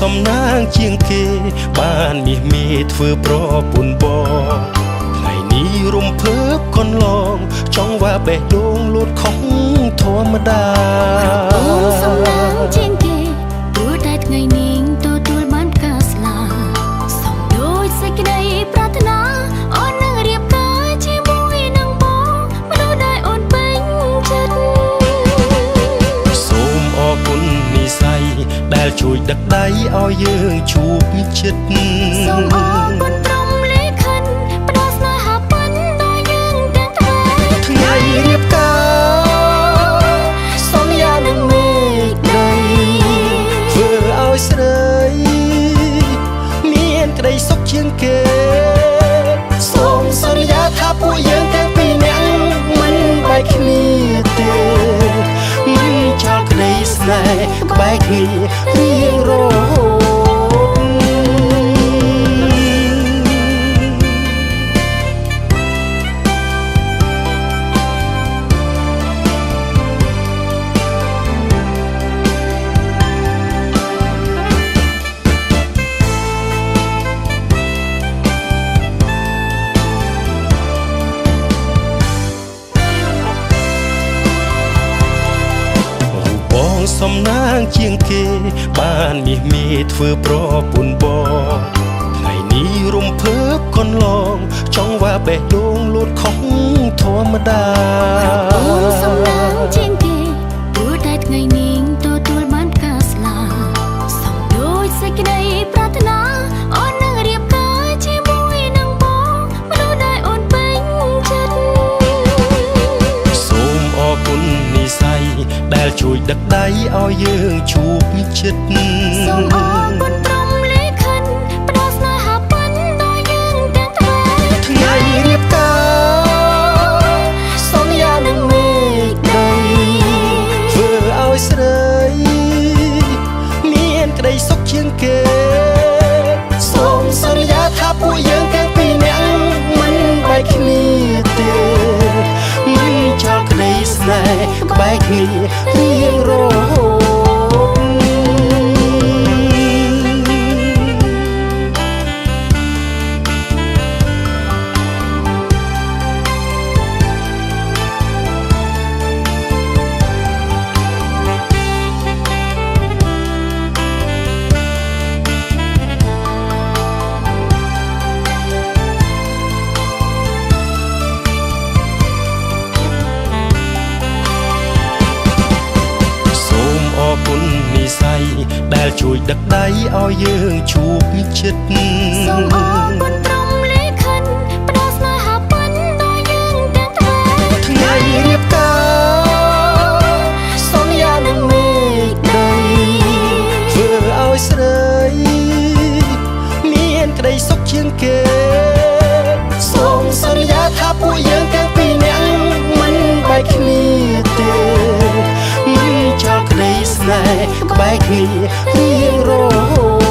សំណាងជាងគេបានមាសមេធ្វើប្រពន្ធបងថ្ងៃនេះរំភើបកនឡងចង់ว่าបេះដូងលូតខុសធម្មតាអូនសំណាងជាងគេព្រោះតែថ្ងៃនេះទទួលបានការស្លាសំដូចសេចក្តីប្រាថ្នាអូននឹងរៀបការជាមួយនឹងបងមនុស្សដែលអូនពេញចិត្តសូមអរគុណនិស្ស័យដែលជួយដឹកដៃឲ្យយើងជួបចិត្តសូមអរគុណព្រមលេខិនផ្ដល់ស្នេហាពិនដល់យើងទាំងថ្ងៃរៀបការសន្យានឹងមេឃដីធ្វើឲ្យស្រីមានក្តីសុខជាងគេសូមសន្យាថាពួកយើងទាំងពីរនាក់មិនបែកគ្នាទេមិនចោលក្តីស្នេហ៍ក្បែរគ្នារៀងរហូតសំណាងជាងគេបានមាសមេធ្វើប្រពន្ធបងថ្ងៃនេះរំភើបកនឡងចង់ว่าបេះដូងលូតខុសធម្មតាអូនសំណាងជាងគេព្រោះតែថ្ងៃនេះទទួលបានការស្លាសំដូចសេចក្តីប្រាថ្នាអូននឹងរៀបការជាមួយនឹងបងមនុស្សដែលអូនពេញចិត្តសូមអរគុណនិស្ស័យដែលជួយដឹកដៃឲ្យយើងជួបចិត្តសូមអរគុណព្រមលេខិនផ្ដល់ស្នេហាពិនដល់យើងទាំងថ្ងៃរៀបការសន្យានឹងមេឃដីធ្វើឲ្យស្រីមានក្តីសុខជាងគេសូមសន្យាថាពួកយើងទាំងពីរនាក់មិនបែកគ្នាទេមិនចោលក្តីស្នេហ៍ក្បែរគ្នារៀងរហូតដែលជួយដឹកដៃឲ្យយើងជួបចិត្តសូមអរគុណព្រមលេខិនផ្ដល់ស្នេហាពិនដល់យើងទាំងថ្ងៃរៀបការសន្យានឹងមេឃដីធ្វើឲ្យស្រីមានក្តីសុខជាងគេសូមសន្យាថាពួកយើងទាំងពីរនាក់មិនបែកគ្នាទេមិនចោលក្តីស្នេហ៍ក្បែរគ្នារៀងរហូត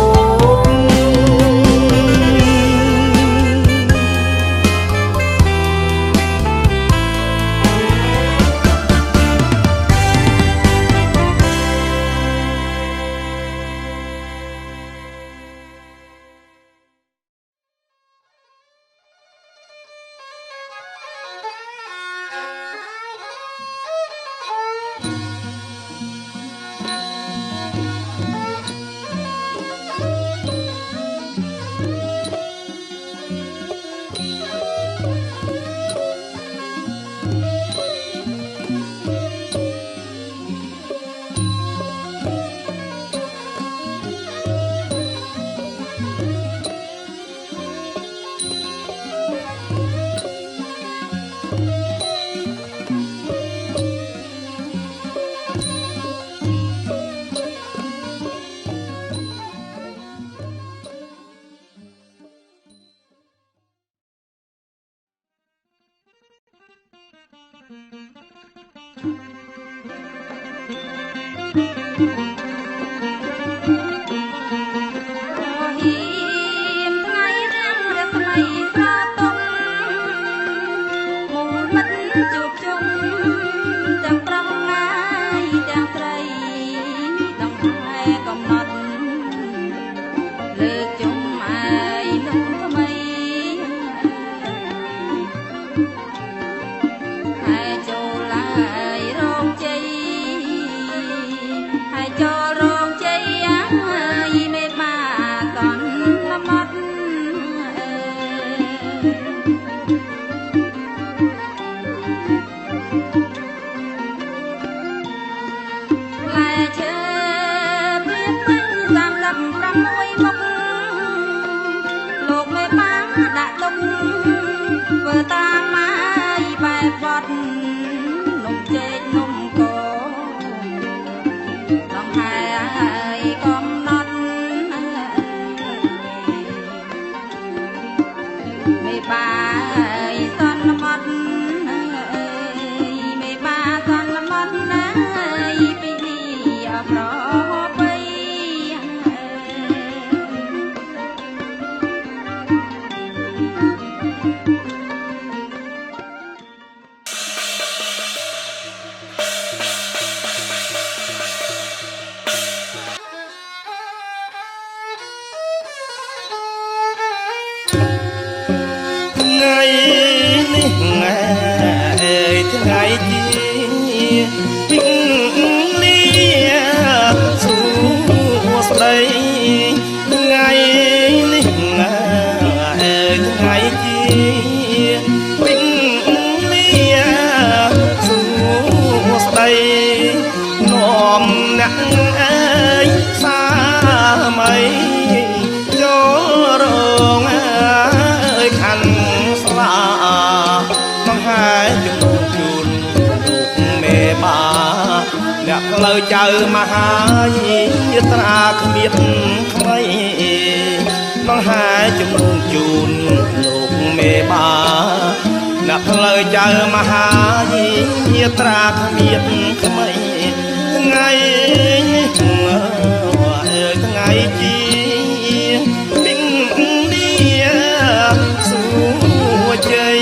ក បាត់នំចេកនំកោដងហើយកំណត់មេបាយសន្មត់មេបាសន្មត់ណាពីនេះប្របី ថ្ងៃជាពីលាសួស្ដីថ្ងៃនេះថ្ងៃជាពីលាសួស្ដីនាំអ្នកអើយសាមីចូលរងអើយខាន់ស្លាបង្ហាញជំនុំជូនលោកមេបាអ្នកផ្លូវចៅមហាយាត្រាគ្មានថ្មីបង្ហាញជំនុំជូនលោកមេបាអ្នកផ្លូវចៅមហាយាត្រាគ្មានថ្មីថ្ងៃនេះថ្ងៃជាពីនេះសួជ័យ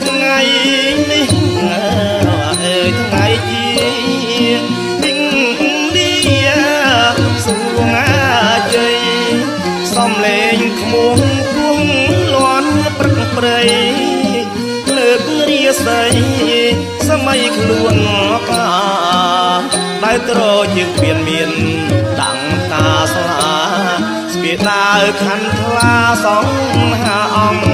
ថ្ងៃនេះថ្ងៃជាពីនេះសួជ័យសំលេងខ្មុំគង់លាន់ព្រឹកព្រៃលើករាសីសម័យខ្លួនកាដែលត្រជាងមានតាំងតាស្លាស្ពាដាវខណ្ឌថ្លាសង្ហាអង្គ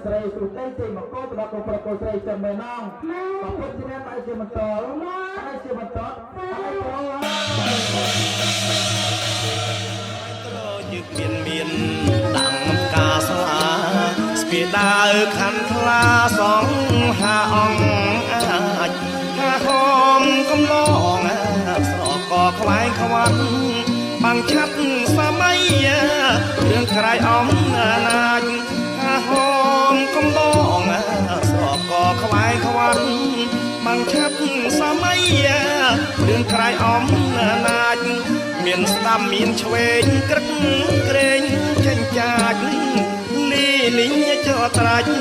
ស្រីសុទេជ័យមកោបដកប្រកោស្រីចាំមែនងបពុតជាអ្នកបាយជាបន្តហើយជាបន្តហើយត្រមានដាំកាស្លាស្ពាដាវខណ្ឌថ្លាសង្ហាអង្គអាចថាហមកំឡងស្រកកខ្វាយខ្វាត់បាំងឆាត់សម័យរឿងក្រៃអំណាចហមកំដងស្រកកខ្វាយខ្វាត់បាំងឆាត់សម័យរឿងក្រៃអំណាចមានស្ដាំមានឆ្វេងក្រឹកក្រែងចេញចាច់លីលីចោត្រាច់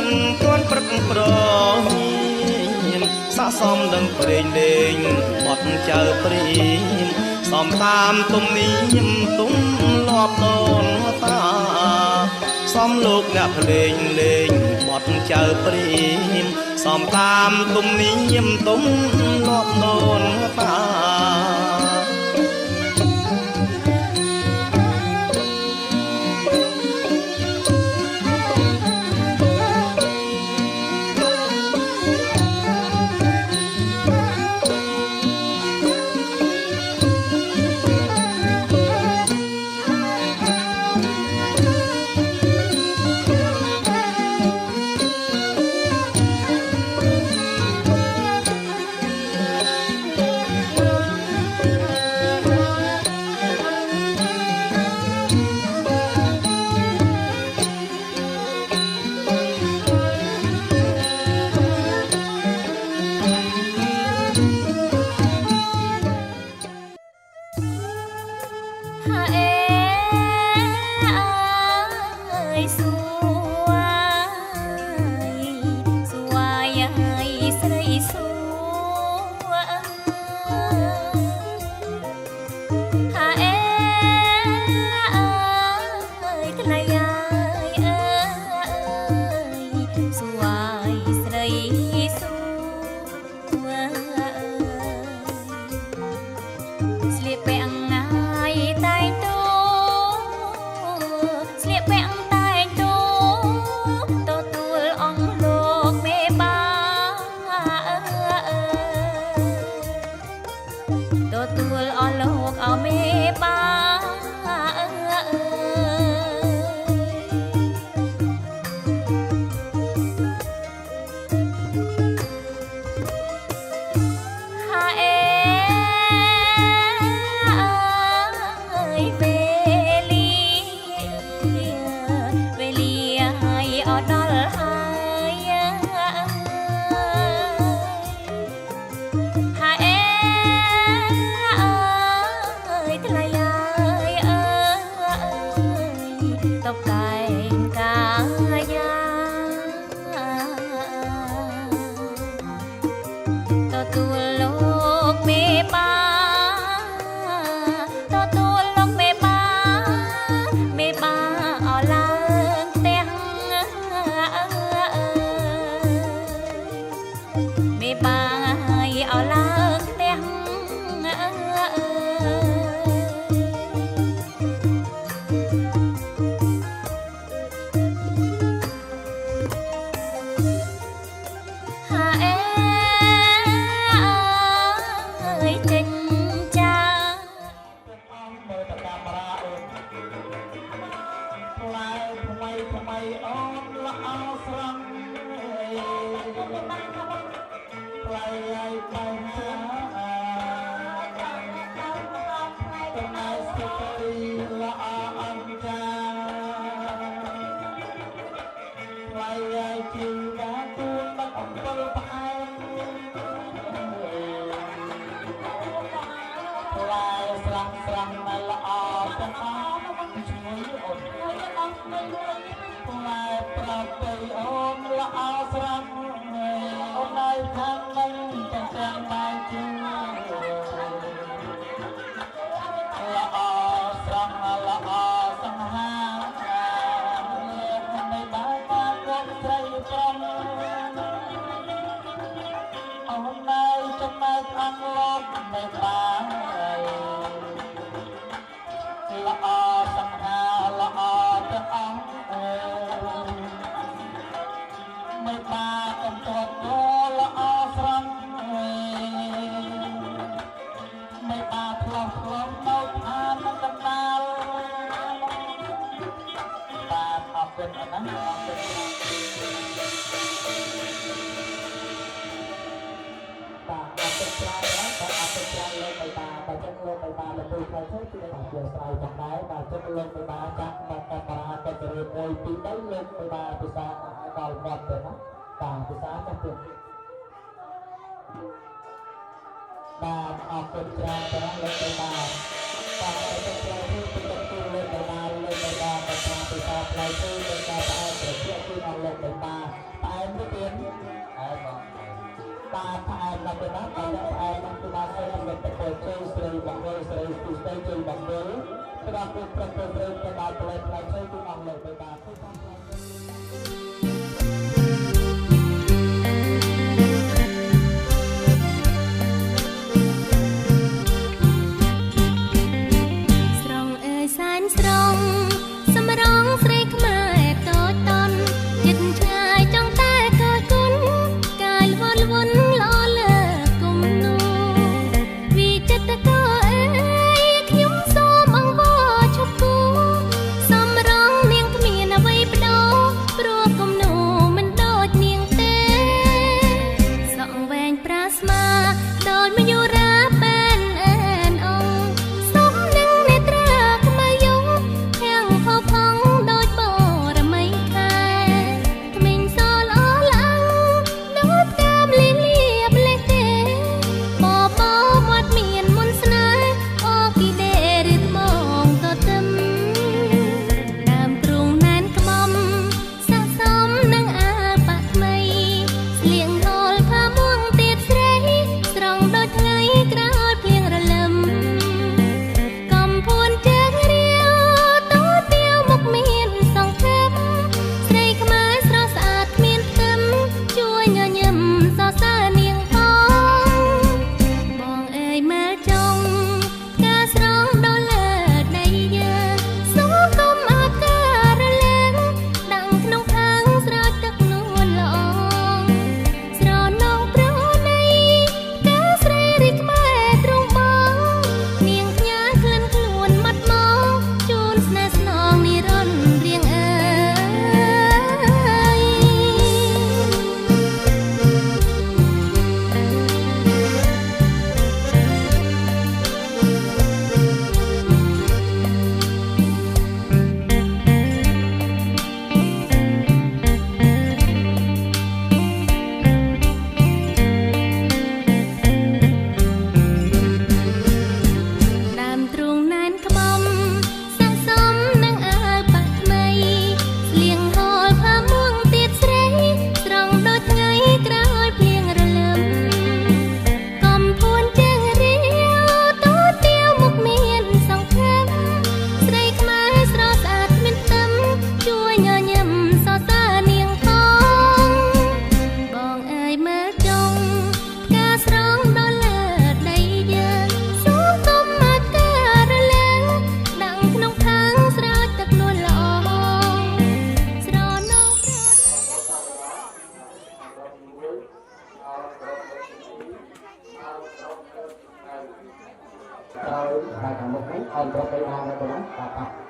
ទាន់ព្រឹកប្រស័កសមដឹងព្រេងលេងបត់ចៅព្រីសំតាមទំនៀមទុំលាប់ដូនតាសំលោកអ្នកភ្លេងលេងបត់ចៅព្រីសំតាមទំនៀមទុំលាប់ដូនតា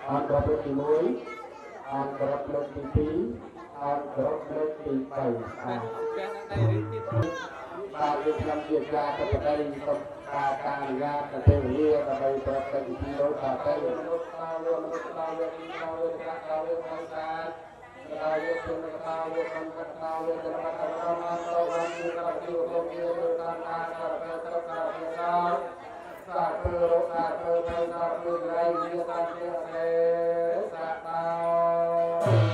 អនក្របលើកទី1អនក្របលើកទី2 អត់គ្រប់លើកទី3បាទយើងខ្ញុំជាការទៅប្តីសុំការអនុញ្ញាតទៅទេវលាដើម្បីប្រតិបត្តិលោកថាទៅលោកតាលោកតាលោកតាលោកតាលោកតាเราเรียกเป็นเราเรียกเป็นเราเรียกเป็นเราเราวันนี้เราอยู่ตรงนี้เราทำงานเราเป็นตัวการเป็นเราสัตว์โลกสัตว์เป็นเราเป็นไรเรียกกันเรียกเลยสัตว์เรา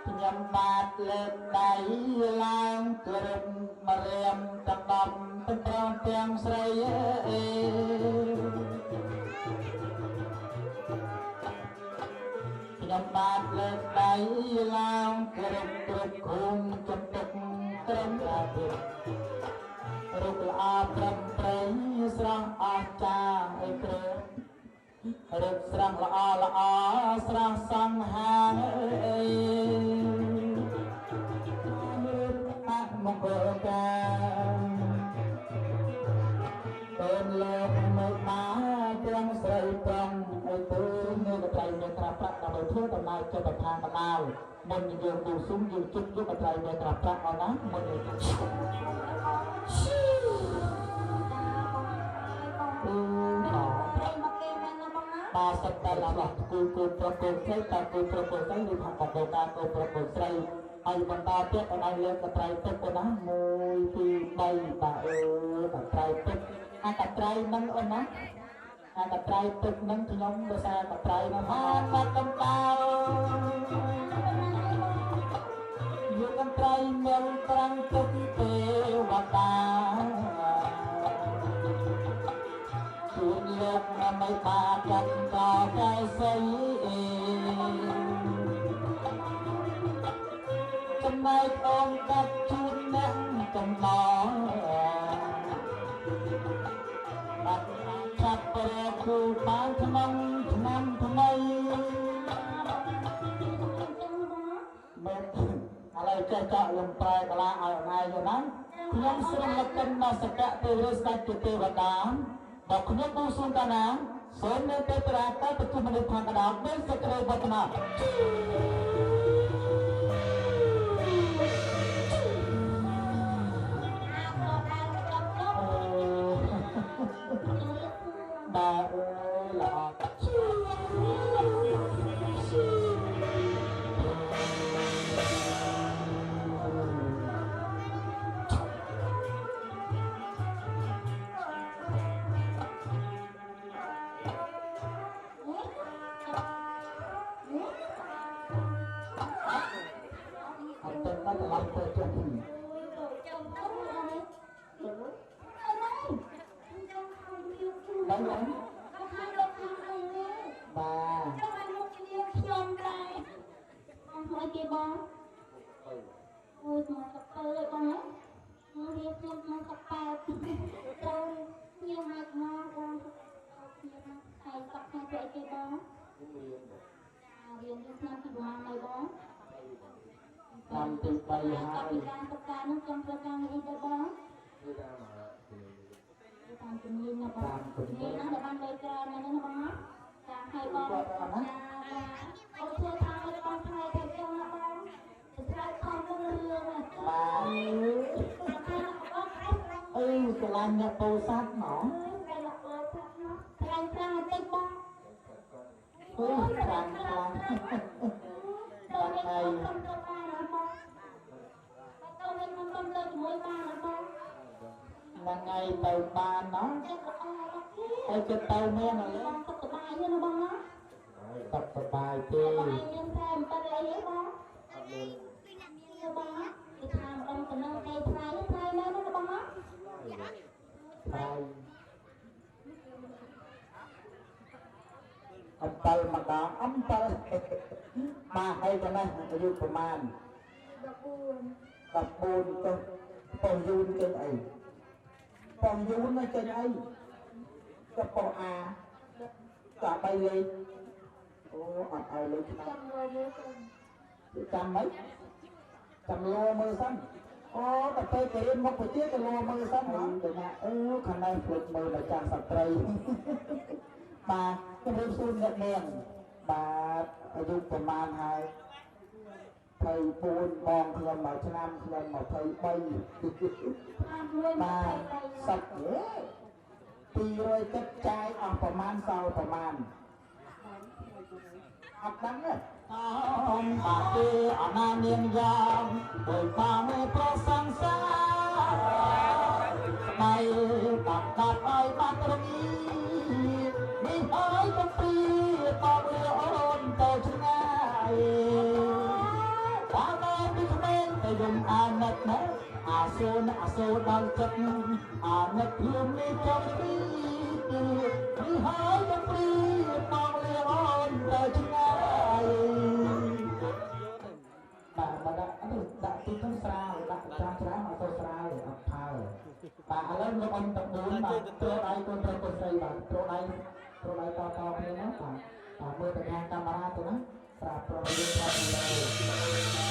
ខ្ញុំបាទលើកដៃឡើងគោរពមករៀមតំដំទាំងប្រងទាំងស្រីអេខ្ញុំបាទលើកដៃឡើងគោរពគ្រប់គុំចំទុកត្រឹមអាទិត្យរូបល្អត្រឹមត្រូវស្រស់អស្ចារ្យអីព្រឹករូបស្រស់ល្អស្រស់សង្ហាអើយមង្គលការពេលលោកនៅមកទាំងស្រីប្រងឲ្យទូនៅកត្រៃមានត្រាប្រាក់ដើម្បីធ្វើដំណើរចុះទៅខាងកណ្ដាលមុនយើងទូស៊ុំយើងជិតយកកត្រៃមានត្រាប្រាក់អស់ណាមុនយើងបាទសិតតែឡោះគូប្រកួតស្រីតែគូប្រកួតស្រីឬថាបបការគូប្រកួតស្រីហើយបន្តទៀតអនឡាញលើកត្រៃទឹកទៅណា1 2 3បាទអើកត្រៃទឹកអាកត្រៃហ្នឹងអូនណាអាកត្រៃទឹកហ្នឹងខ្ញុំដោយសារកត្រៃហ្នឹងបានបាត់កំដៅយកកត្រៃមានត្រាំងទឹកទេវតាជួនលោកមិនបានកាត់កោកែសីចំណែកអូនកាត់ជូនអ្នកចំណងបាត់ឆាប់ប្រគូបានក្នុងឆ្នាំថ្មីមែនឥឡូវចេះចောက်លំប្រែកលាឲ្យថ្ងៃទៅណាខ្ញុំស្រមលកិនដល់សកៈទេវស្ដេចជាទេវតាបើខ្ញុំបួងសួងកាលណាសូមនៅទេប្រាទៅប្រជុំមនុស្សខាងកណ្ដាលមានសេចក្តីវឌ្ឍនាបាទល្អតាមទី3ហើយការសិក្សានោះចង់ធ្វើការងារទៅបងតាមជំនាញណាបងជំនាញណាដែលបានលើកច្រើនណាស់ណាបងចាឲ្យបងអូធ្វើថាឲ្យបងផ្នែកទៅចឹងណាបងស្រាវខំទៅរឿងណាបាទអើស្រឡាញ់អ្នកពោធិ៍សាត់ហ្មងស្រឡាញ់ខ្លាំងតិចបងអូខ្លាំងដល់ហើយហ្នឹងហើយទៅបានណោះហើយចិត្តទៅមានអីសុខសប្បាយទេណាបងណាសុខសប្បាយទេមានតែអំបិលអីទេបងអត់មានបងណាគឺថាម្ដងតំណងឯថ្លៃមែនណាបងណាថ្លៃអំបិលម្ដងអំបិលមកហើយទៅណាអាយុប្រមាណ14ទៅបងយូនចេញអីបងយូនចេញអីកប៉ុអាក៏3លេខក អត់ឲ្យលើឆ្នាំចាំមិនចាំលោមើលសិនអូតែពេលគេរៀនមុខវិជ្ជាក៏លោមើលសិនហ្នឹងទៅណាខាងនេះភ្លេចមើលដល់ចាំសត្រីបាទជំរាបសួរអ្នកនាងបាទអាយុប្រមាណហើយ24បងខ្ញុំមួយឆ្នាំខ្ញុំ23បាទសັບ200ទឹកចាយអស់ប្រមាណសល់ប្រមាណអត់ដឹងទេបាត់ទេអនានាងយ៉ាងដោយបានប្រសង្សារស្ដីបាត់កាត់ឲ្យបាត់រមីនេះឲ្យកំពីតបលអូនទៅឆ្ងាយតាមពីក្មេងទៅយំអាណិតណាអាសូនដល់ចិត្តអាណិតលំនេះចង់ពីនេះឲ្យកំពីតបលអូនទៅឆ្ងាយដាក់ទីក្នុងស្រាលដាក់ច្រើនអត់ទៅស្រាលអត់ផើបាទឥឡូវលោកអ៊ំត4បាទទ្រដៃកូនប្រុសកូនស្រីបាទទ្រដៃតគ្នាណាបាទមើលទៅខាងកាមេរ៉ាទៅណាប្រាប់ប្រុសយើងប្រាប់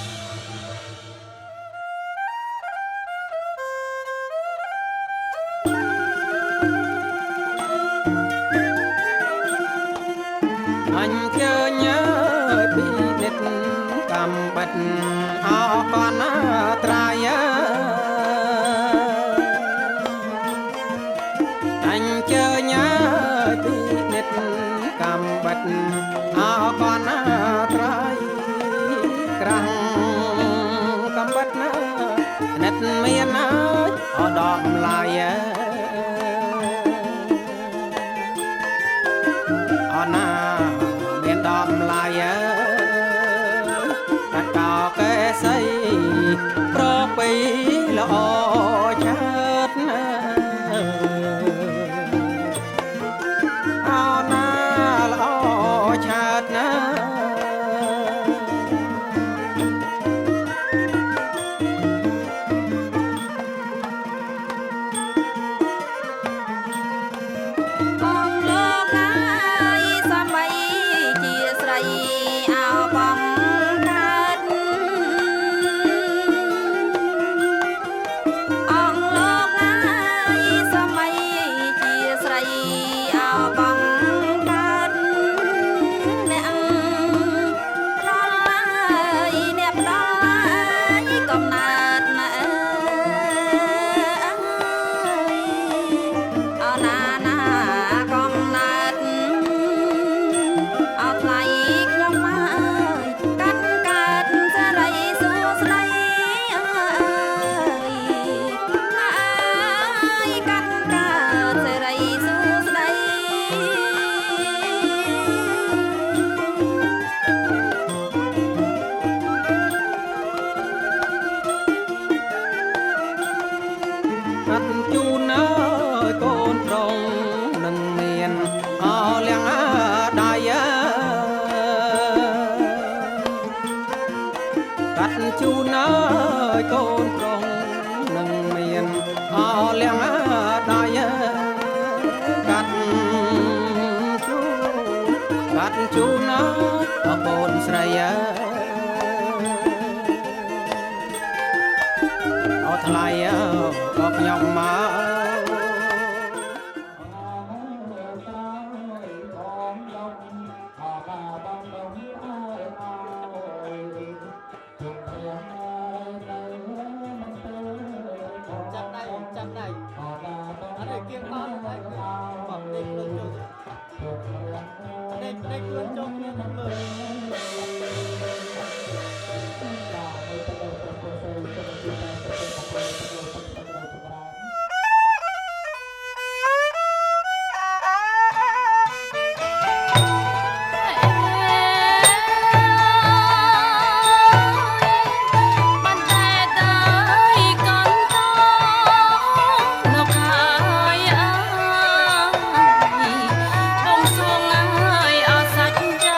អញជើញពីនិតកំបាត់អកនត្រៃអញជើញពីនិតកំបាត់អកនត្រៃក្រាំងកំបាត់ណានិតមានអដកម្លាយអណាមានតម្លៃតកោកែសៃប្របីល្អឆើតណាអណាល្អឆើតណាជូនអើយកូនប្រុសនឹងមានអលៀងដៃកាត់ជូនអើយកូនស្រីអត់ថ្លៃក៏ខ្ញុំមកបងសងហើយអត់សាច់ចា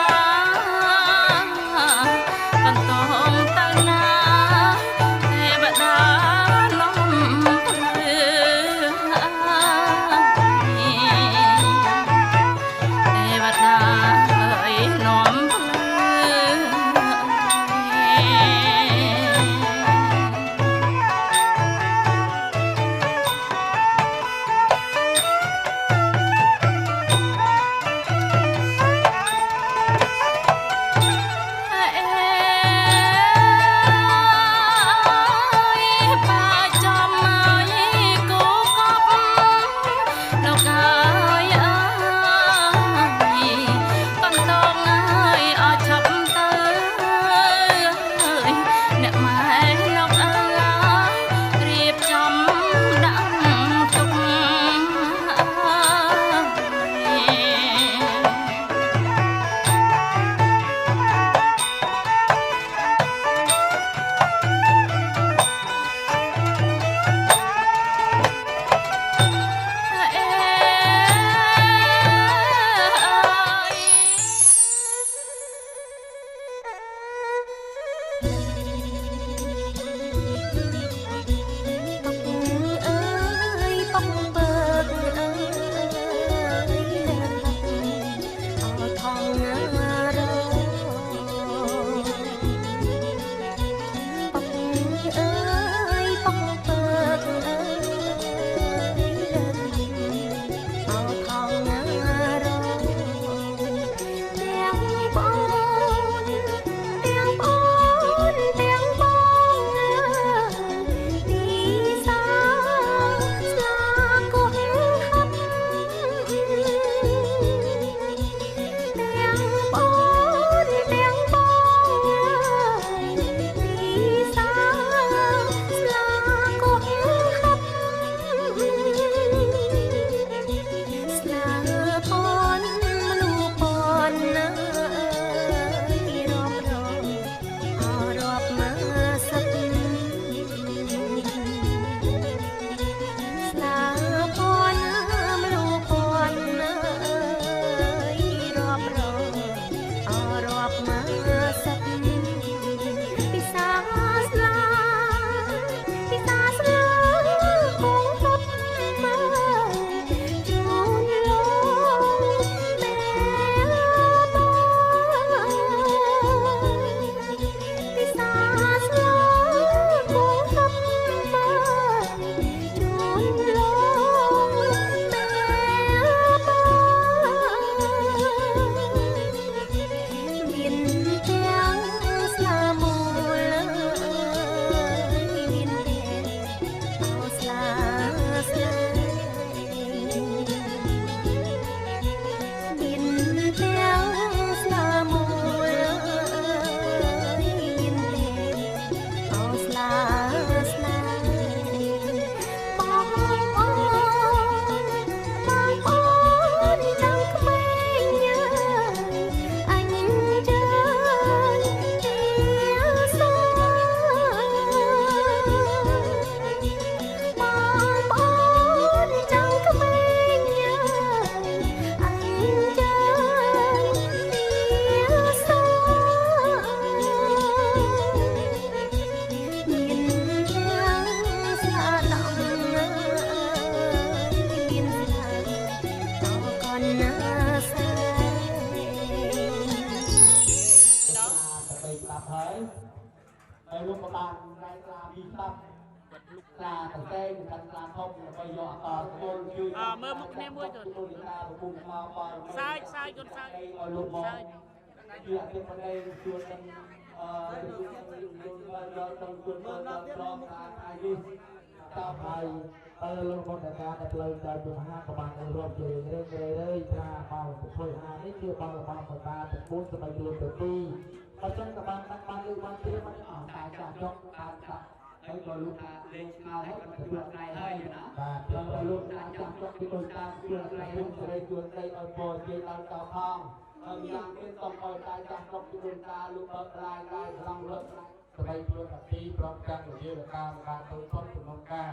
บเฮ้ยไอ้ลูกกระบาลได้ปลาบีตับปลาตะเต้งกันปลาทบไปหยอดต่อโคนคือเมื่อมุกเนี่ยมวยจน บุ้งมาปอน sai con sai ลูกบอลเกี่ยวกับประเด็นชวนกันต้องชวนกันรองการอายุต่อไปลูกบอลแต่การแต่เลยใจเป็นห้ากระบาลในรอบเรื่อยๆถ้าเมาช่วยหานี่คือบอลบอลของตาแต่ปุ้นสบายตัวตัวตีพอจนกระบาลนักบอลลูกบอลที่มันอ่อนตายจากยกการจับให้ตัวลูกเล่นเอาให้มันเปลือกใจให้นะแล้วลูกการจับยกที่ตัวตาเปลือกใจลูกจะได้ตัวใจเอาโบเจตันต่อพองยังเป็นต้องคอยตายจากยกที่ตัวตาลูกเปิดลายพลังเลิศสบายตัวกับตีพร้อมกันอยู่ที่ระการการตัวต้นถึงน้องกา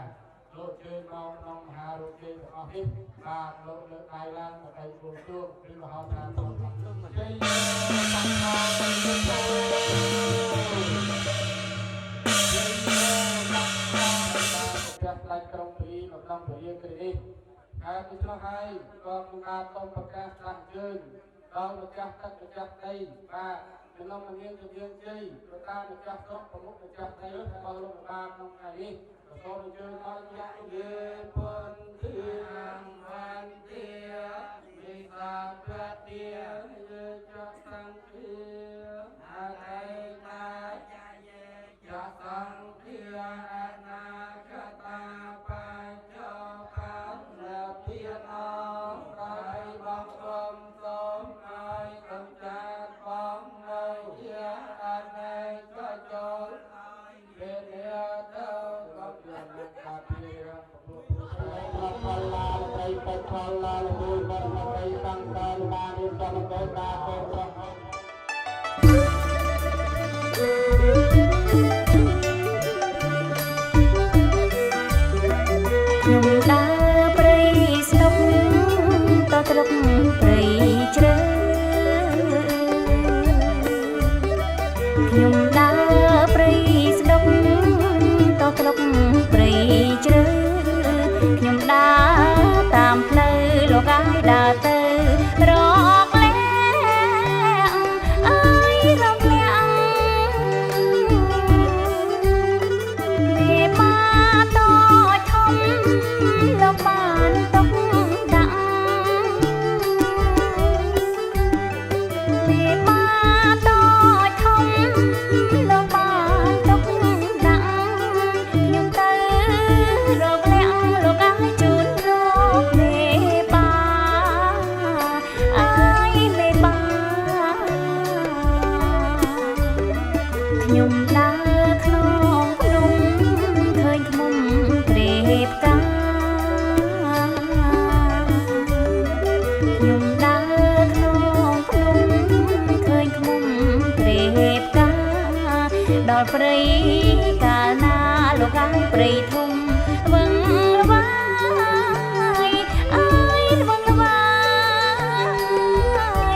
โลดเจน้องหาโลดเจต่อฮิปการโลดเลือดลายล่างกับไอ้ตัวช่วงที่เราทำตัวเจีตังทองเป็นตัวจับลายกรองผีหลบลำผีกระดิ่งการที่เราให้ก็มีการต้มประกาศหลังยืนเราจับตักจับได้มาเป็นน้องมันเลี้ยงจะเลี้ยงจีประกาศจับก็ประมุขจับได้เราลงมาตรงไหนโซนเจอน้อยยักษ์เยืนบนเตียงวันเตียมีสาเพื่อเตียเยืนจะสังเตียอะไรมาจะสังเตียอนาคตาปัจจปันและเพียรน้องไปบังคมสมนายกำจัดฟ้องในเยียอันในก็จงเป็นเนื้อเท่ากับเรื่องการเพียรพลาไปเป็นพลาบุญบันไปตั้งการมาดิจันโกตาเป็นพระ ខ្ញុំដើរព្រៃស្នុកតត្រកព្រៃជ្រៅខ្ញុំដើរព្រៃស្នុកតត្រកព្រៃជ្រៅខ្ញុំដើរតាមផ្លូវលោកអាយដើរទៅរកលែងអើយរកលែងវាមកតធំលោកបានទុកដាក់វាមកតធំលោកបានទុកដាក់ខ្ញុំទៅរកលែងលោកអាយជូនរកមេបាអើយមេបាខ្ញុំដើរក្នុងភ្នំឃើញឃ្មុំត្រេបកាខ្ញុំដើរក្នុងភ្នំឃើញឃ្មុំត្រេបកាដល់ព្រៃកាលណាលោកអាយព្រៃធំវឹងល្វាយអើយវឹងល្វា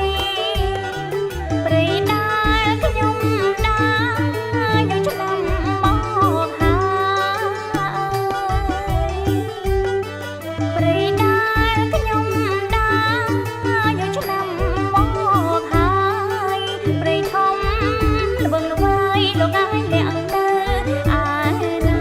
យព្រៃដែលខ្ញុំដើរយកឆ្នាំមកហើយព្រៃដែលខ្ញុំដើរយកឆ្នាំមកហើយព្រៃធំល្វឹងល្វើយលោកអាយលាក់ទៅឯណា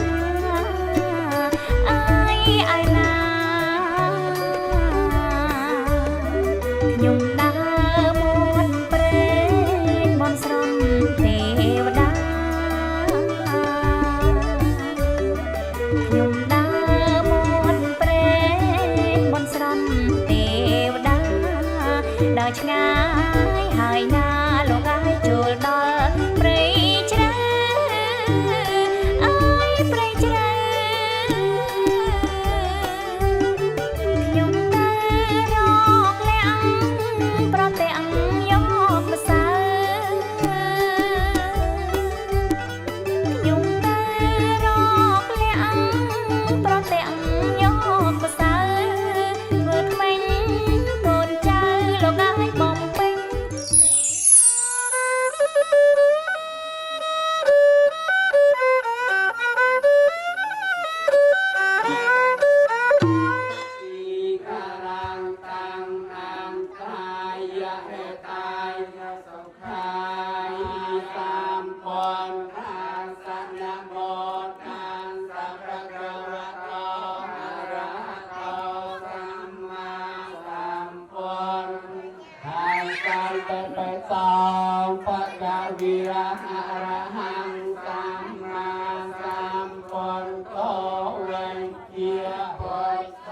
กาวิระอะระหังสัมมาสัมพุทโธเวเกียพุทโธ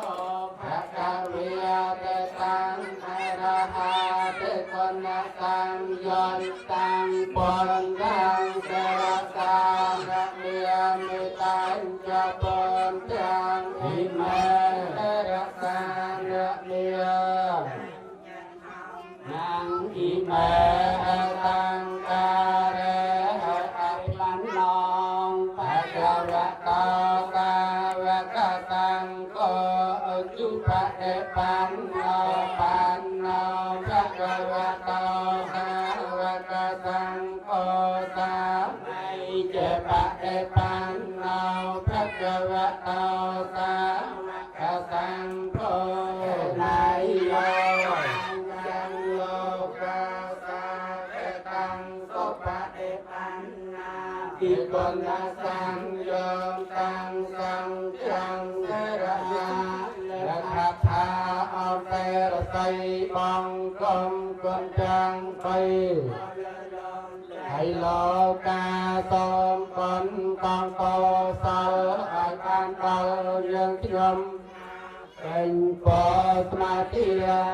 ภะคะวิยะเตตังอะระหะเตคนนะตังยนตังปุญญังเสรสังระเมียมิตังจะปุญญังอิเมเสรสังระเมียนังอิเมตังกาเรอะปันนองภะคะวะโตกาวะกะตังโกจุปะเอปันโนปันโนภะคะวะโตกาวะกะตังโกสามัยเจปะเอปันโนภะคะวะโตกาวะกะตังโกนายโยยังโลกาตาเอตังสุปะเอปันนาอิปุณสังโยตังสังจังเทระยาและคาถาเอาแต่ใส่บังกลมกลจังไปให้โลกาสมผลต้องโตเสาอาการเบายังชมเป็นปอสมาธิ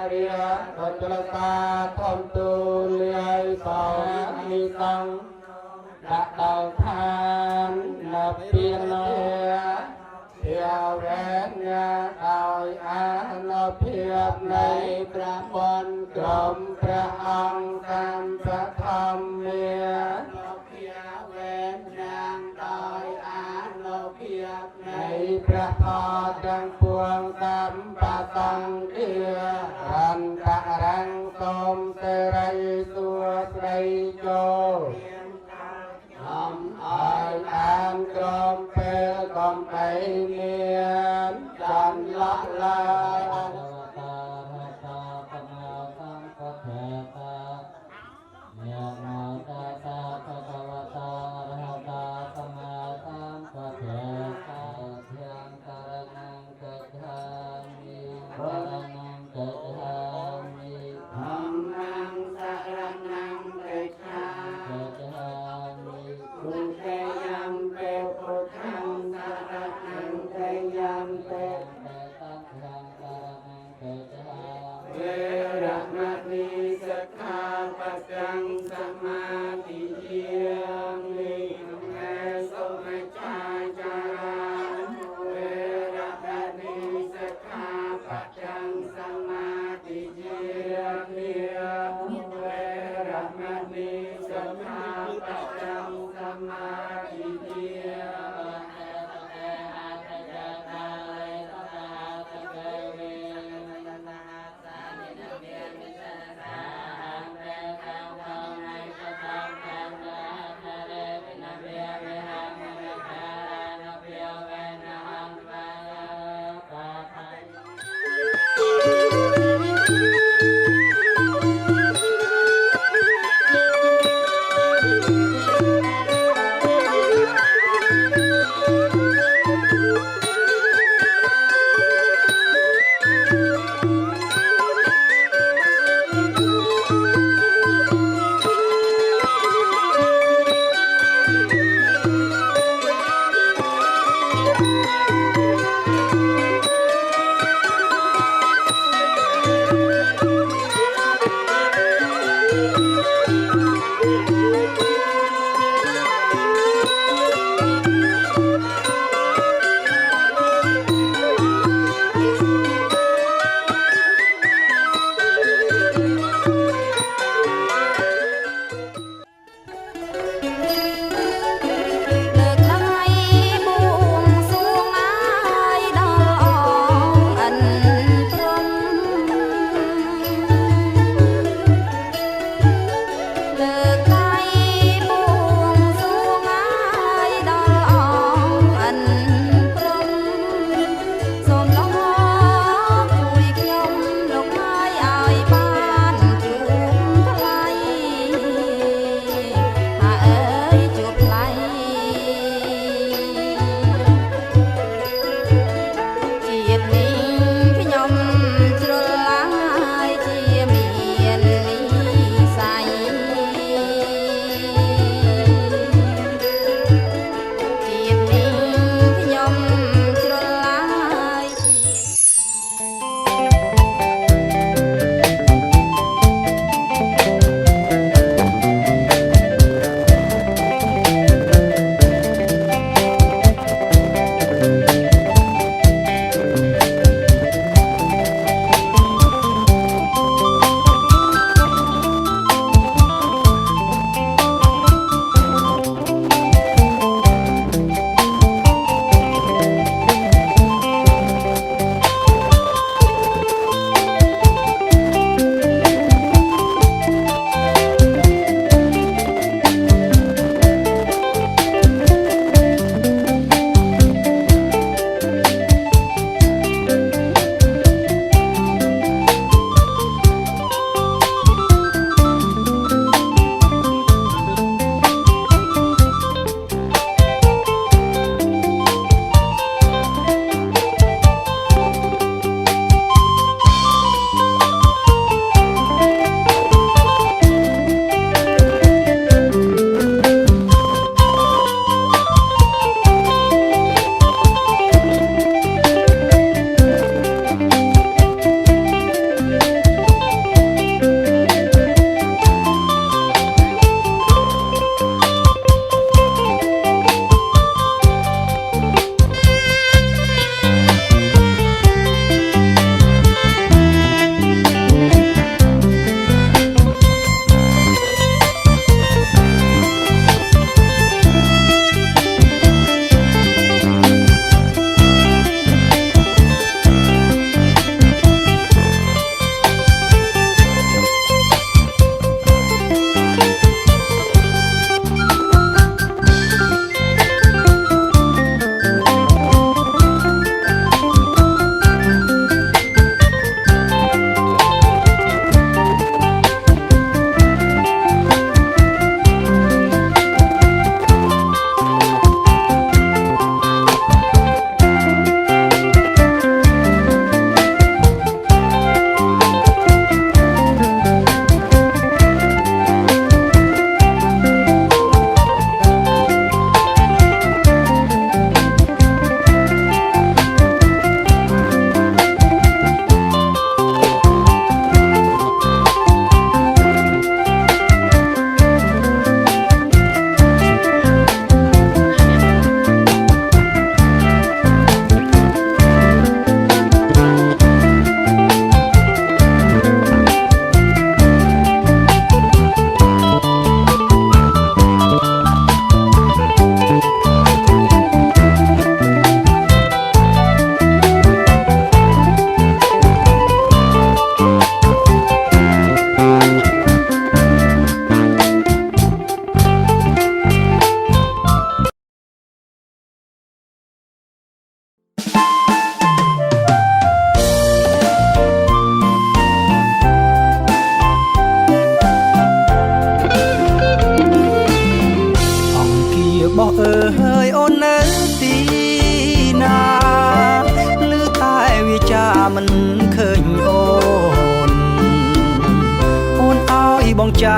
เรียตัจลตาทอมตุเลียสองมีตังดักดาวทานนับเพียงเลียเที่ยวแหวนเงาดาวอาณาเพียบในพระบนกรมพระองค์ตามพระธรรมเมียเพียแหวนนางดอยอาณาเพียบในพระพอดังปวงตามปะตังเอียรันตะรังสมเสรัยตัวไตรโยอ้อยอ่านกรมเปรกรมไปเนียนจันละลายอันตาระตาปนาสังกัจเถตายะโมตัสสะภะคะวะโตอะระหะโตสัมมาสัมพุทธัสสะเทียงกะระนังกัจฉามิกะระนังกัจฉามิธัมมังสรณังกัจฉามิพุทธังยัมเปพุทธังสรณังกัจฉามิตังฆังสรณังกัจฉามิเวระมะนีสักขาปัจจังสมาธิเยียมิแม่สมัจจาจาราเวระมะนีสักขาปัจจังสมาธิเยียมิเวระมะนีสักขาปัจจังสมาธิเยีย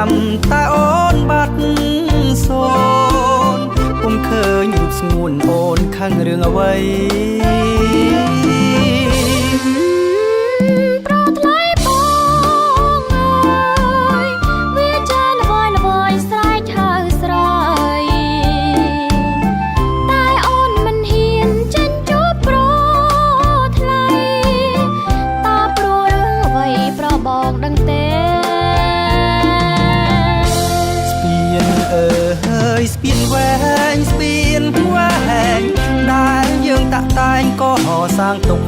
ចាំតែអូនបាត់សូនពុំឃើញរូបស្ងួនអូនខាងរឿងអ្វីប្រថ្លៃបងអើយវាចាល្វយល្វយស្រែកហៅស្រ័យតែអូនមិនហ៊ានចេញជួបប្រថ្លៃតើព្រោះរឿងអ្វីប្របងដឹងទេស្ពានអើយស្ពានវែងស្ពានវែងដែលយើងតាក់តែងក៏សាងទុក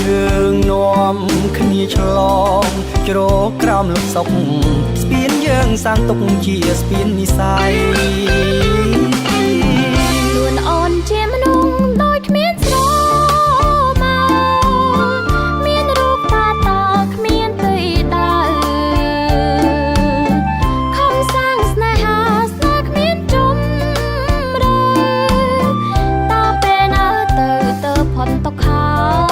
យើងនាំគ្នាឆ្លងជ្រោកក្រោមលំសុកស្ពានយើងសាងទុកជាស្ពាននិស័យខ្លួនអូនជាមនុស្សដូចគ្មានស្រមកមានរូបតាតគ្មានទៅដើខំសាងស្នេហាស្នេហ៍គ្មានជំរឿតើពេលណាទៅផុតទុកហើយ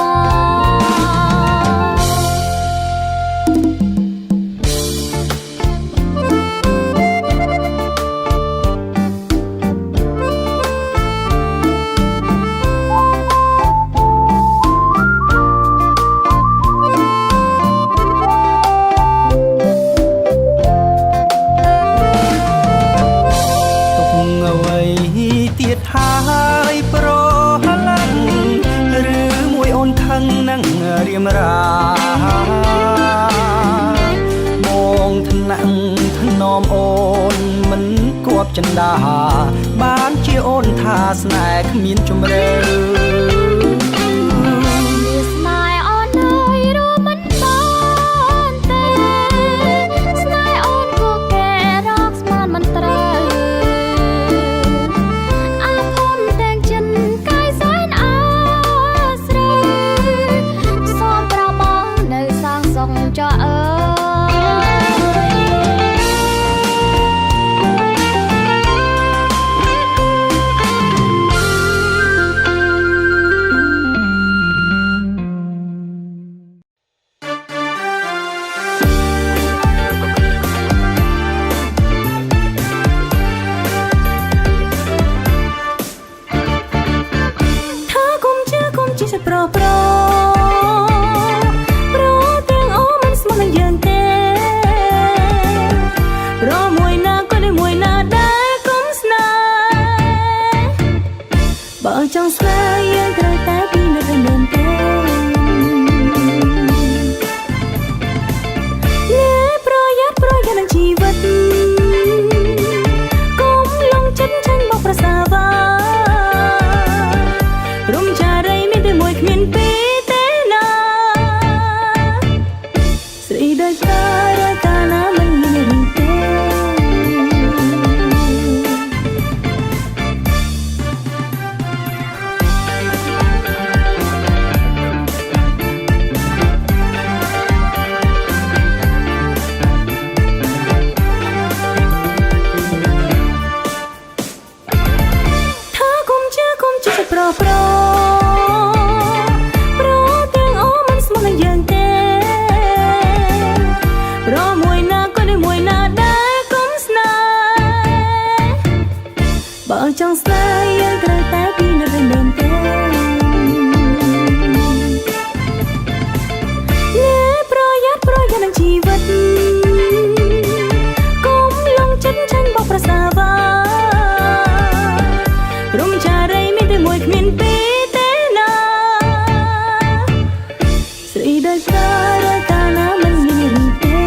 ហើយប្រឡឹងឬមួយអូនខឹងនឹងរៀមរាបងថ្នាក់ថ្នមអូនមិនគប់ចិន្តាបានជាអូនថាស្នេហ៍គ្មានជម្រៅស្នេហ៍អូនហើយរួមមិនបានទេស្នេហ៍អូនគួរកែរកស្មានមិនត្រូវចអើថាគុំជាសប្រប្រចង់ស្នេហ៍យើងត្រូវតែពីនៅតែមែនទេប្រយ័ត្ននឹងជីវិតកុំលងចិត្តចាញ់មកប្រសាវារំចារីមានតែមួយគ្មានពីរទេណាស្រីដូចការកាលណាមិនមានរីទេប្រទាំងអូមិនស្មើនឹងយើងទេប្រមួយណាក៏ដូចមួយណាដែលគុំស្នេហ៍បើចង់ស្នេហ៍យើងត្រូវតែពីនៅតែមែនទេប្រយ័ត្ននឹងជីវិតកុំលងចិត្តចាញ់បោកប្រសាវារំចារីមានតែមួយគ្មានពីរទេណាស្រីដូចការកាលណាមិនមានរីទេ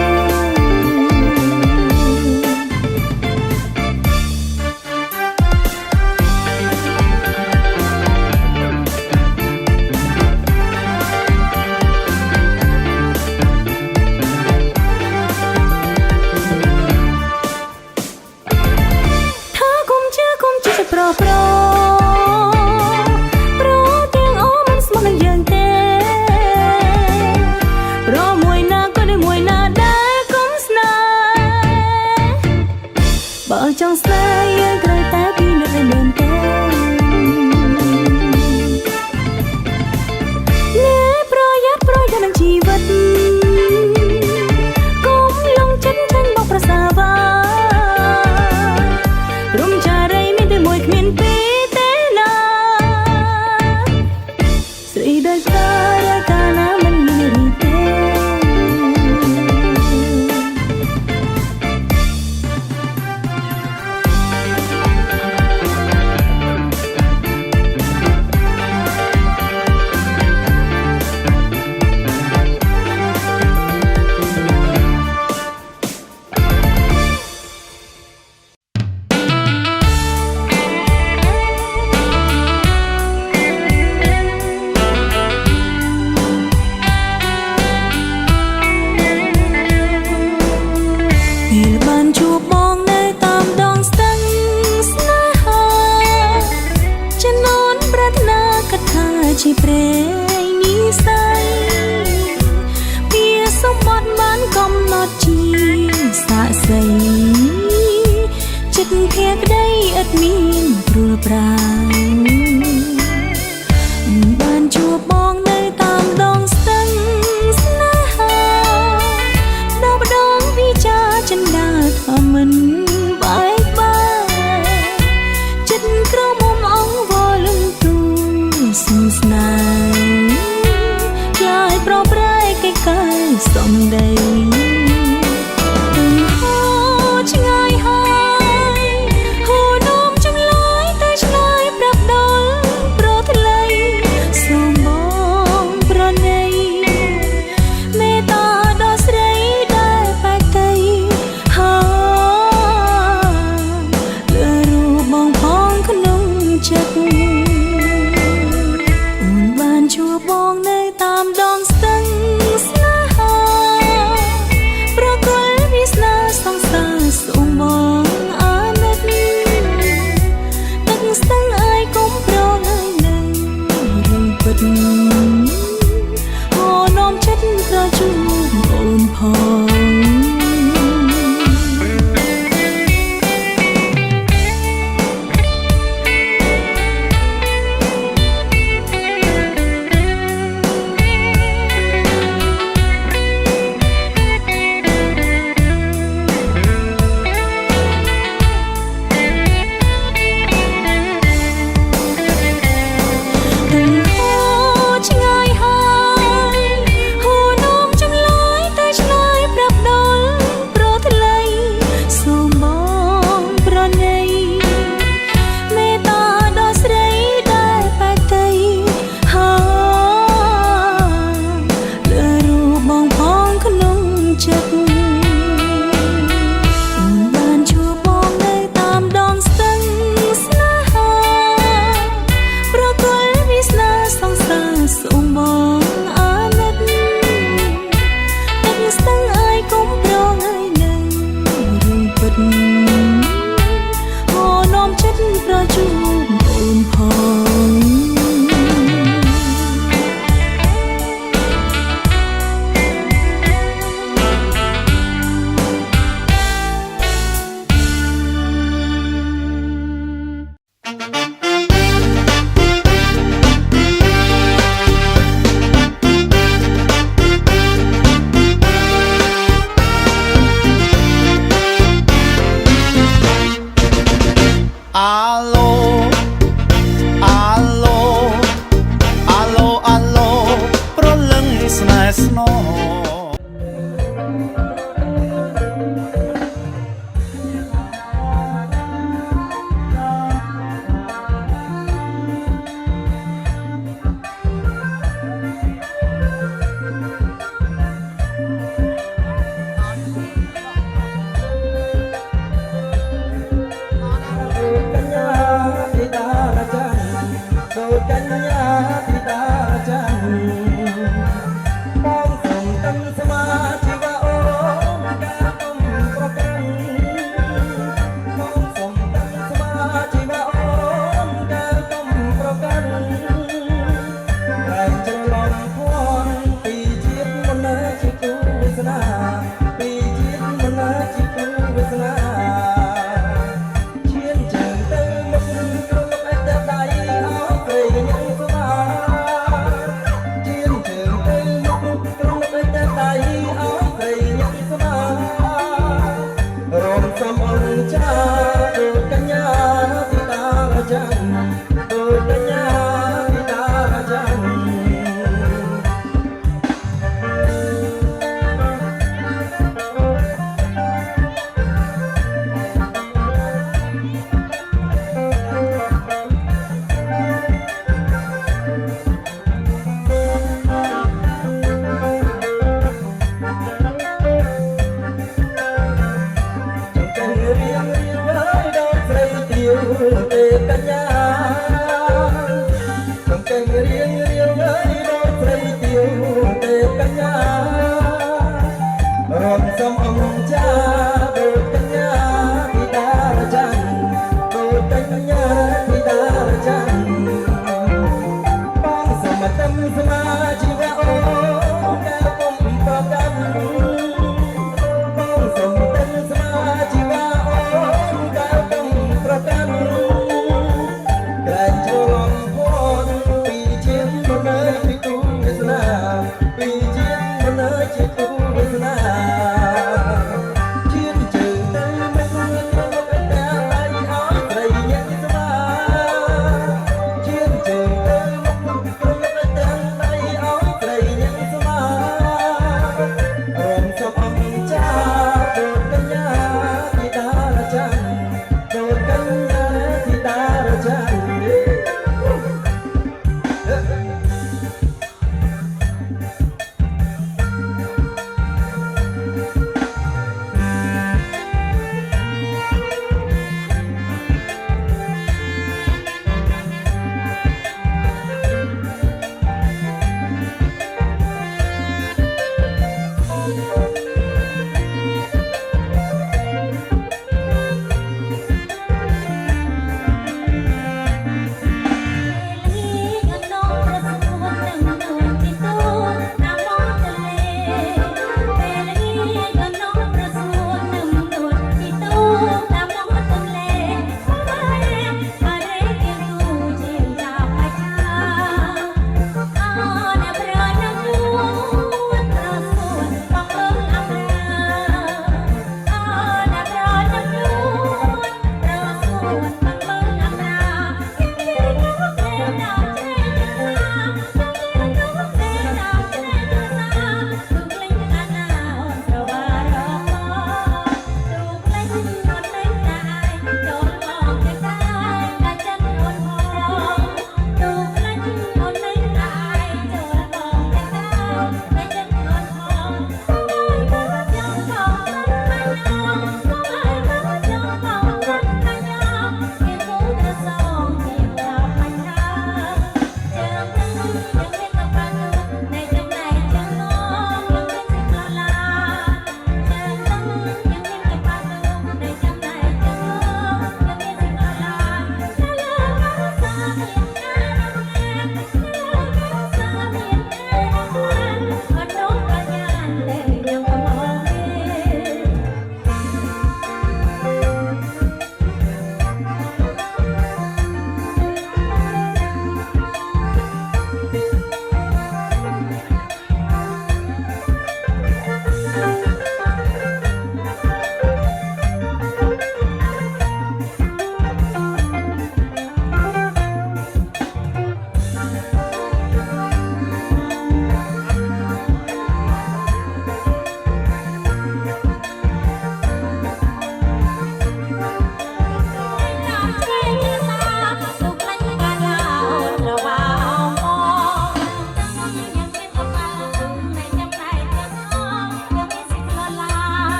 ថាគុំជាសប្រទាំងអូមិនស្មើនឹងយើងទេប្រមួយណាក៏ដូចមួយណាដែលគុំស្នេហ៍បើចង់ស្នេហ៍យើងត្រូវតែពីនៅតែមែនទេប្រយ័ត្ននឹងជីវិត គ្មានព្រួលប្រាបានជួបបងនៅតាមដងស្ទឹងស្នេហាដល់ម្ដងវិចារចិន្តាថាមិនបែកបាក់ចិត្តក្រមុំអង្វរលឹងទូសុំស្នេហ៍ខ្លាយប្រប្រែកែកែសំដីឆ្ងាយហើយហូរនោមចំឡាយតែឆ្លើយប្រាប់ដល់ប្រថ្លៃសូមបងប្រណីមេត្តាដល់ស្រីដែលបែកទៅហើយលើរូបបងផងក្នុងចិត្តអូនបានជួបបងនៅតាមដងស្ទឹងស្នេហាប្រគល់វាសនាសង្សារសូមបងអាណិតទឹកស្ទឹងអើយកុំប្រងើយនៅរឿងពិតអូនោមចិត្តប្រជួបអូនផង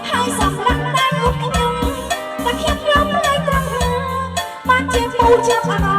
Hãy subscribe cho kênh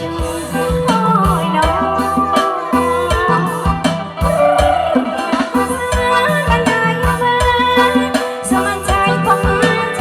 Ghiền Mì Gõ để không bỏ lỡ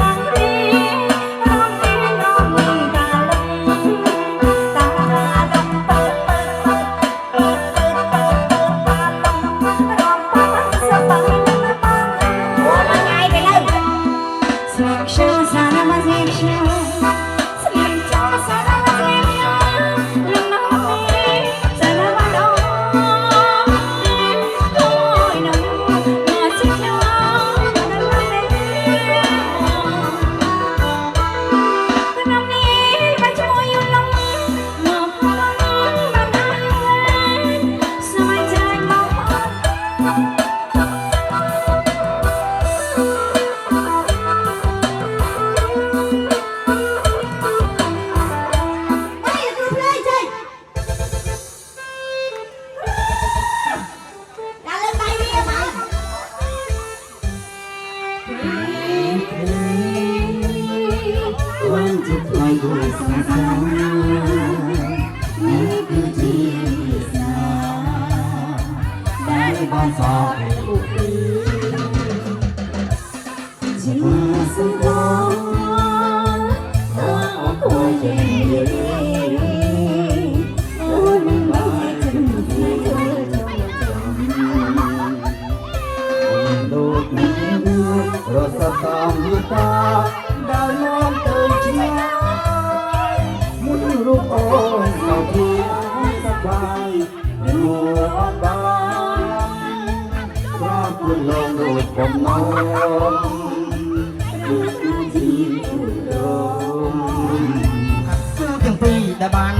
ទាំងពីរដែលបាន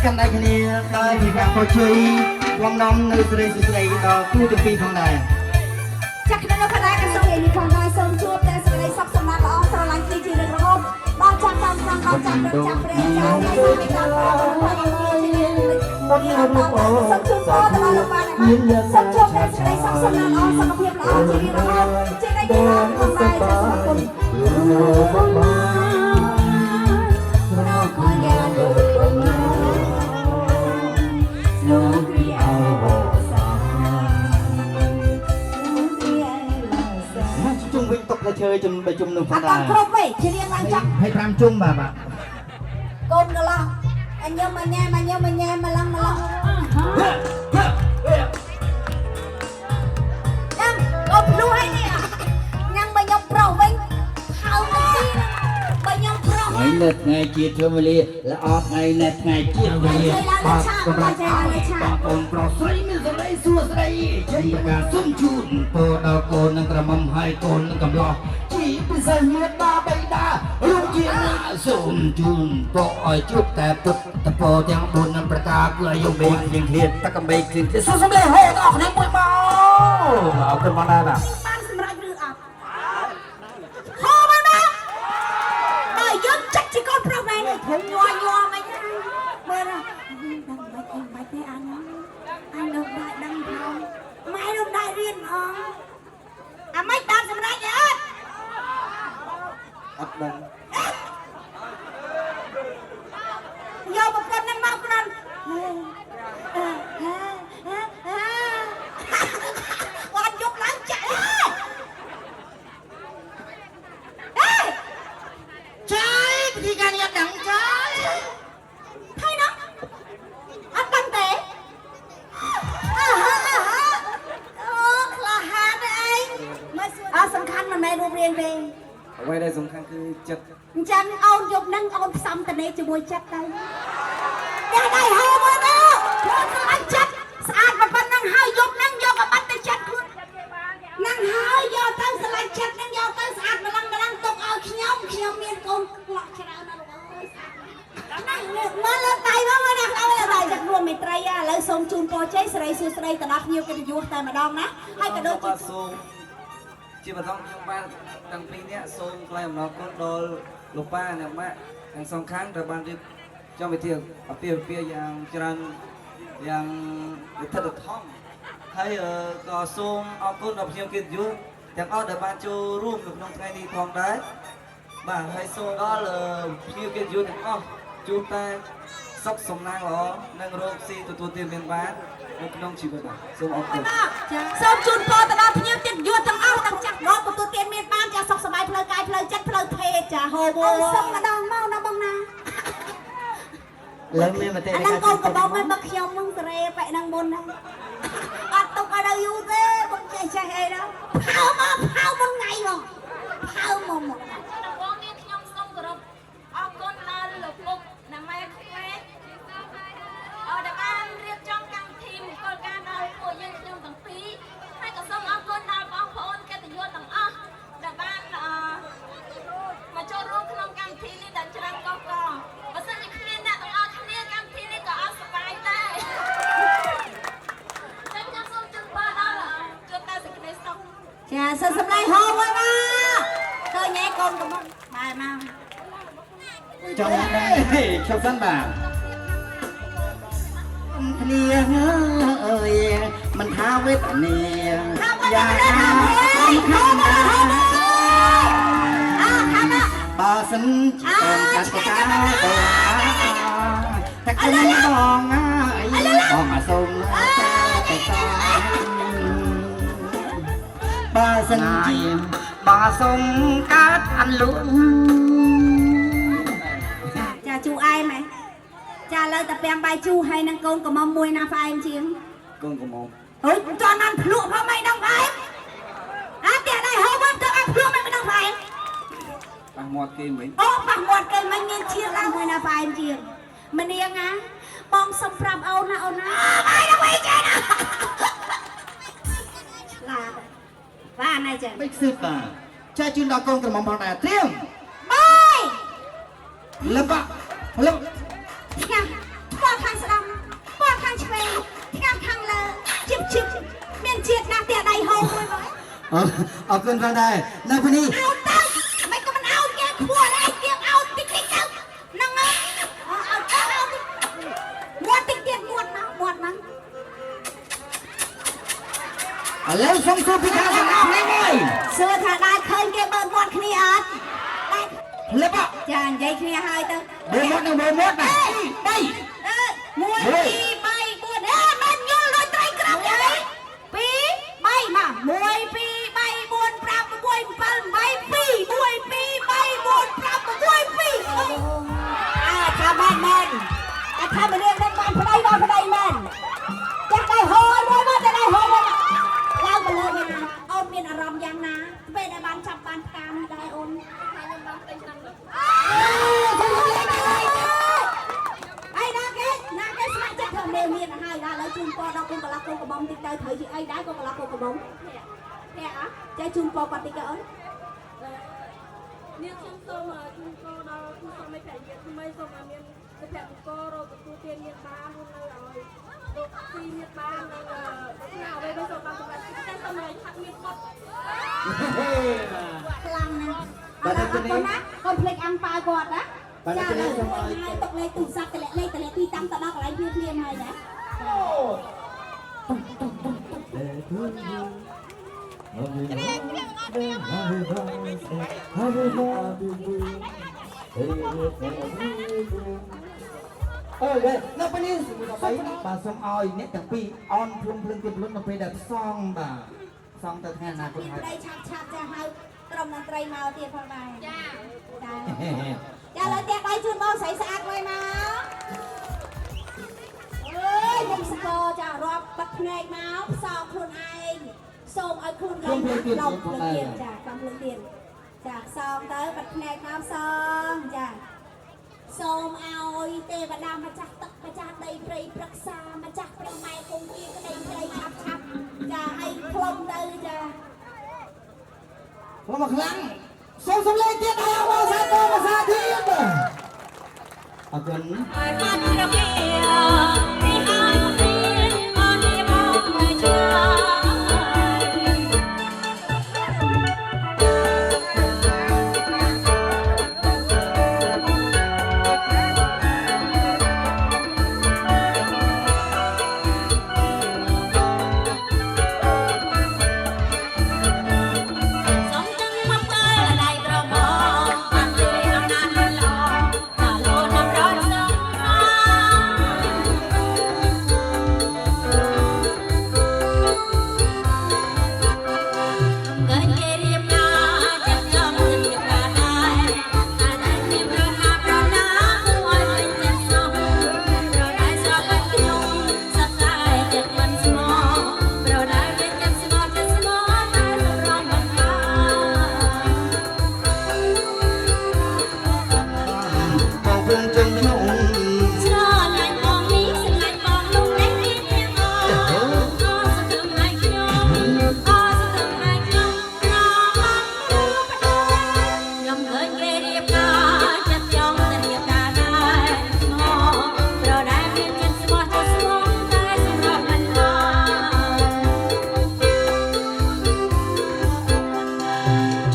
កាន់ដៃគ្នាដោយពីការខូចជួយវងដំនៅសេរីស្រីដល់គូទាំងពីរផងដែរ ចាក់ក្នុងគណៈកសោយនេះផងដែរសូមជួបតែសេចក្តីសុខសំណាងល្អស្រឡាញ់ទីជារឿងរហូតដល់ចាំតាមខាងដល់ចាំដល់ចាំព្រះចៅហើយសូមតាមបងសូមជួបបងដល់លោកបានសូមជួបតែសេចក្តីសុខសំណាងល្អសុខភាពល្អជារឿងរហូតជាដៃពីបងផងដែរសូមអរគុណបងមកខំយ៉ាងលោកលោកគ្រាអវសាជុំវិញតុកឈើជុំបីជុំនឹងផង អ ដែរ ត់គ្រប់ទេជារៀងឡើងចង់ 25ជុំបាទ កូនកន្លោះអញញ៉ាំមកញ៉ាំមកឡងចាំកូនភ្លុះឲ្យនេះញ៉ាំមកខ្ញុំប្រុសវិញហើយមកបើខ្ញុំប្រុស ថ្ងៃនេះថ្ងៃជាធ្វើវេលាល្អថ្ងៃនេះថ្ងៃជាវេលាបាទសម្រាប់បងប្អូនប្រុសស្រីមានសេរីសួស្តីជ័យប្រកាសសូមជូនពរដល់កូននិងក្រមុំហើយកូននិងកំឡោះជីពិសេសមេត្តាបិតារួមជាសូមជូនពរឲ្យជួបតែពុទ្ធតពរទាំង4នឹងប្រការគឺអាយុវែងជាងគ្នាតកំបីគ្លៀងសូមសម្លេងហូតអស់គ្នាមួយមកអរគុណមកដែរបាទ បានសម្រាប់ឬអត់ហូមកណាបើយើងចាក់ជាកូនប្រុសមែនទេខ្ញុំញ័រមិនមើលដឹងបាច់ទេអញលោកដែរដឹងផងម៉ែលោកដែររៀនផងអាម៉េចបានសម្រាប់ទេអត់ អត់ដឹង យកប្រពន្ធនឹងមកក្នុងគាត់យកឡើងចាក់ចាយវិធីការនេះដឹងចាយហើយណាអត់ដឹងទេអូក្លាហានឯងអត់សំខាន់មិនមែនរូបរាងទេ អ្វីដែលសំខាន់គឺចិត្ត អញ្ចឹងអូនយកនឹងអូនផ្សំតនេជាមួយចិត្តទៅដៃហៅមកទៅខ្លួនអញចិត្តស្អាតមកប៉ុណ្ណឹងហើយយកនឹងយកក៏បាត់ទៅចិត្តខ្លួននឹងហើយយកទៅស្រឡាញ់ចិត្តនឹងយកទៅស្អាតម្លឹងទុកឲ្យខ្ញុំមានកូនក្លក់ច្រើនណាស់លោកអើយហ្នឹងមើលលើដៃមកណាខ្លោយដៃចិត្តរួមមេត្រីឥឡូវសូមជូនពរជ័យសិរីសួស្តីទៅដល់ភ្ញៀវកិត្តិយសតែម្ដងណាហើយក៏ដូចជា ជាបន្តខ្ញុំបានទាំងពីរនាក់សូមថ្លែងអំណរគុណដល់លោកប៉ាអ្នកម៉ាក់ទាំងសងខាងដែលបានរៀបចំវិធីអាពាហ៍ពិពាហ៍យ៉ាងច្រើនយ៉ាងវិធិតធំហើយក៏សូមអរគុណដល់ភ្ញៀវកិត្តិយសទាំងអស់ដែលបានចូលរួមនៅក្នុងថ្ងៃនេះផងដែរបាទហើយសូមដល់ភ្ញៀវកិត្តិយសទាំងអស់ជួបតែសុខសំណាងល្អនិងរកស៊ីទទួលទានមានបាននៅក្នុងជីវិតបាទសូមអរគុណ សូមជូនពរទៅដល់ភ្ញៀវចិត្តយួនទាំងអស់ទាំងចាស់រកទទួលទានមានបានចាសុខសប្បាយផ្លូវកាយផ្លូវចិត្តផ្លូវភេទចាហូបសុំម្ដងមកណាបងណា លើមានមតិ អាហ្នឹងកូនកបងមិនមកខ្ញុំនឹងសេរីបែកហ្នឹងមុនណាអត់ទុកឲ្យដល់យូរទេបងចេះអីដល់ផៅមុនថ្ងៃមកផ hô ơi mà tôi nhé con của con bài mà ចង់ដែរខ្ញុំសិនបាទគ្នាអើយមិនថាវេទនាយ៉ាងណាសំខាន់ណាបើសិនជាកាត់កាទៅតែខ្ញុំបងអីបងអាសូមតែបើសិនជាបងសូមកាត់អន្លូង cha chú ai mày cha lời tập bèm bài chú hay năng con của mong mùi na phải em chiếm con của mong ôi cho ăn lụa vào mày đâu phải á tiền này hô bơm cho ăn lụa mày đâu phải bằng một cây mấy ô bằng một cây mày nên chia ra mùi na phải em chiếm mình đi á bom sông pram âu na mày đâu phải chơi nào là và này chơi មិនស៊ឺបាទចាជូនដល់កូនក្រមុំផងដែរត្រៀម bye លឹបលឹប nha qua khang sâm qua khang chve khang khang lơ chip chip miền chiết na tiền đầy hồ rồi អរគុណផងដែរនៅពេលនេះ ao tao mày có mình ao kia khua này kia ao tích tích tao năng ao muột tích tiền muột nó ឥឡូវសូមសួរពីខាងសំណាក់នេះមួយ xưa thà đai khơi kia bơm muột kia ớt លឹប chà vậy kia hai tao មើលមកនៅមើលមកបាទ3 muột đi bay muột mình vô lôi tay cầm vậy pi bay mà muối pi bay muột pram muối pal bay pi muối pi bay muột pram muối pi thà bạn mình thà mình đi đến bạn phải đây mình chắc đây hồi muối mất đây hồi lao vào lời mình ôn miền rầm giang ná về đại ban chập ban cam đại ôn ai đó cái sáng chắc thầm đều miền hai đã lấy chun po đâu con bà con của bông thì tay thấy chị ai đá con bà con của bông nè á chơi chun po còn tí cái ớn miền sông sông mà chung cô đâu chung sông mấy phải miền mấy sông mà miền cái phải cô rồi tụi tiền miền ba luôn rồi tụi khi miền ba rồi nào đây bây giờ ba tụi bạn sẽ xong rồi thằng miền một lăng nè con plek ăn pa gọt á cha này hai tục lấy tủ sắtแต่ละtuy tăngแต่ละcáiเพี้ยนๆให้นะនៅពេលនេះបាទសូមឲ្យអ្នកទាំងពីរអនភ្លុំភ្លឹងទៀតភ្លុំនៅពេលដែលសងបាទសងទៅថ្ងៃអនាគតហើយ đây chạp cha haiក្រុមតន្ត្រីមកទៀតផងដែរចាចាលើទៀតដៃជូនបងស្រីស្អាតមួយមកអើយខ្ញុំស្គរចារាប់បិទភ្នែកមកផ្សោខ្លួនឯងសូមឲ្យខ្លួនឯងឡប់លើទៀតចាកំភ្លើងទៀតចាផ្សងទៅបិទភ្នែកមកផ្សងចាសូមឲ្យទេវតាម្ចាស់ទឹកម្ចាស់ដីព្រៃប្រឹក្សាម្ចាស់ព្រះម៉ែគង់ទីក្តីក្តីឆាប់ចាឲ្យខ្លុំទៅចា មកខ្លាំងសូមសំឡេងទៀតឲ្យអបសាទរភាសាទៀតអរគុណ Hãy subscribe cho kênh Ghiền Mì Gõ để không bỏ lỡ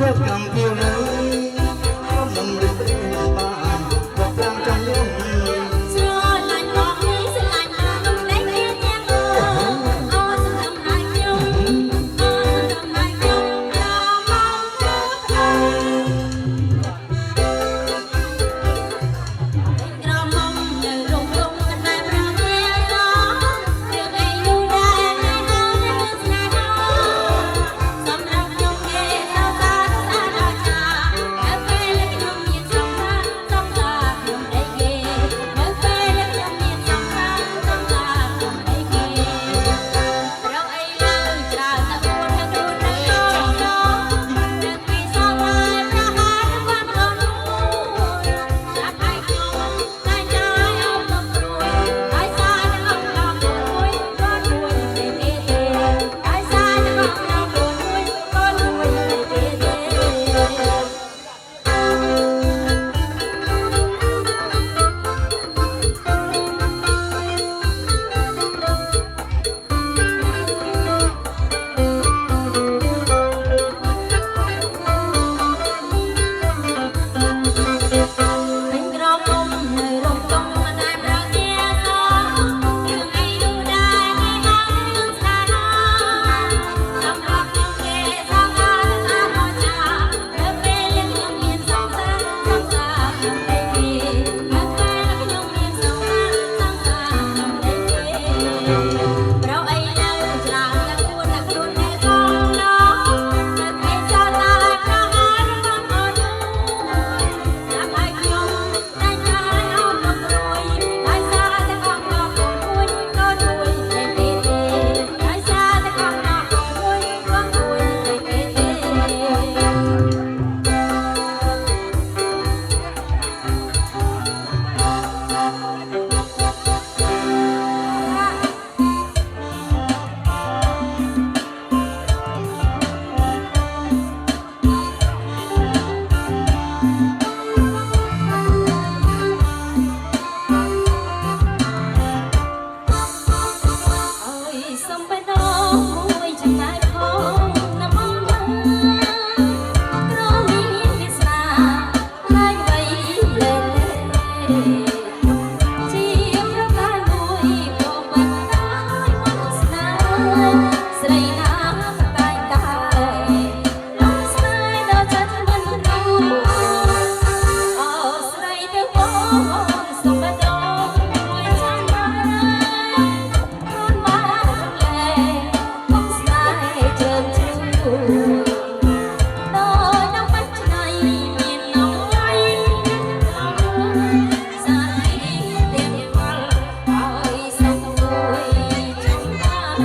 ចកកំពីនៅខ្ញុំនឹងរឹករៀនបានក៏ប្រាំចាំយំ ស្រឡាញ់បងនេះស្រឡាញ់បងនោះលេងគ្នាទាំងអូសំរំហើយខ្ញុំអូសំរំហើយខ្ញុំយកមកទៅក្រមុំនៅរងរងកណ្ដាលប្រាំវាសរឿងអីនោះដែរនៅនៅស្នេហាសម្រាប់ខ្ញុំគេសោកសាដល់ចានៅពេលខ្ញុំមានសង្សារខ្ញុំដីគេនៅពេលខ្ញុំមានសង្សារខ្ញុំដីគេរកអីលើច្រើនតែខ្លួនទាំងខ្លួនទាំងកូននឹងពីសោកហើយប្រហារបានកូននោះចាប់ឲ្យខ្ញុំតែចាយអោបទៅព្រួយហើយសារទាំងអស់ដល់មួយក៏មួយទេហើយសារទាំងអស់ដល់មួយក៏មួយទេ ពេញក្រមុំនៅរំកំមិនដែលប្រញាសរឿងអីនោះដែរគេហៅរឿងស្នេហាសម្រាប់ខ្ញុំគេសោកហើយតាមចានៅពេលខ្ញុំមានសង្សារខ្ញុំដីគេនៅពេលខ្ញុំមានសង្សារខ្ញុំដីគេប្រអីនៅច្រើនតែខ្លួនតែខ្លួនតែកូននោះនៅពេលចោលតែប្រហារបានអត់ ចាំឲ្យខ្ញុំតែចាយអោបទៅព្រួយហើយសារតែកង់ដល់កូនមួយក៏ជួយតែទេហើយសារតែកង់ដល់កូនមួយក៏ជួយតែទេអើយសំបេះដូងមួយចំណែកផងណាមកណាក្រមានវាសនាឡាយបីលេជាប្រការមួយក៏បាញ់តាយមកស្នាស្រីណាតែកាលំស្នេហ៍ដល់ចិត្តមិនรู้អើស្រីទៅបងសំបេះដូងមួយចាំបាន ខ្លួនបានលែកុំស្នេហ៍ជើងជ្រូដោយដល់បាច់ឆ្នៃមាននំໄວសារីទៀងផលឲ្យសុខមួយចាំបាន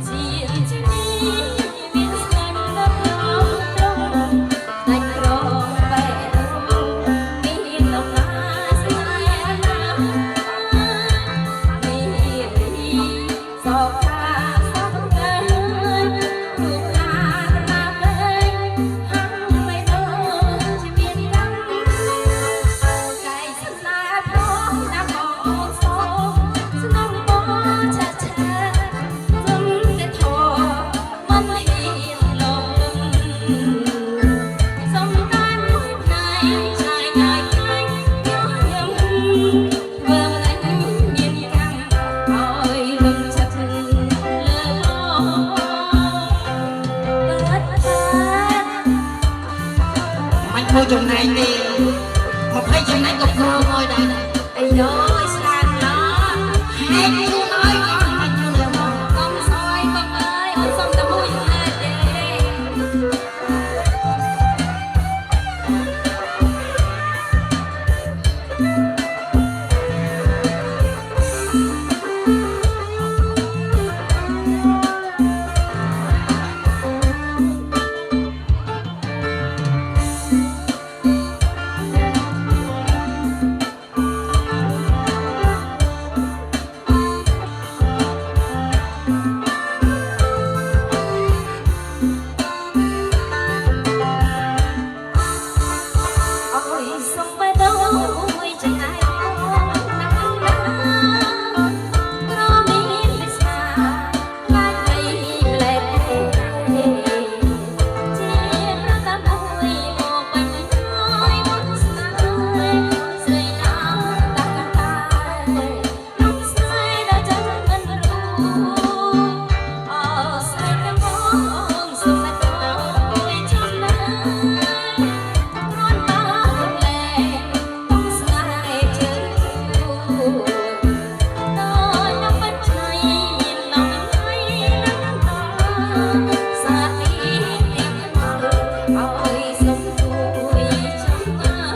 ជាជាមានស្នេហ៍ដល់ត្រង់ដាច់ក្រងបែរមានដំណើរស្នេហ៍ណា សោកខាសោកកើរូបអាតាពេញហាំไม่ដូចជាមានកម្មកាយស្នេហ៍ផងណាបងអូនសោស្នងបងឆាឆាទុំតែធေါ်មិនហ៊ានលងលឹងសំតែមួយផ្នែកឆ្ងាយងាយខ្លាញ់ញញឹមធ្វើមិនមានកម្មឲ្យលឹងចិត្តលើបងបាត់បាត់ មិនធ្វើចំណែកទេ20ចំណែកក៏ព្រមឲ្យដែរ អីយស្លាញ់ឡហេតុជូនឲ្យអស់មិនជូនលើមកកុំស្អើយបងអើយអូនសុំតែមួយចំណែកទេ អ Hãy subscribe cho kênh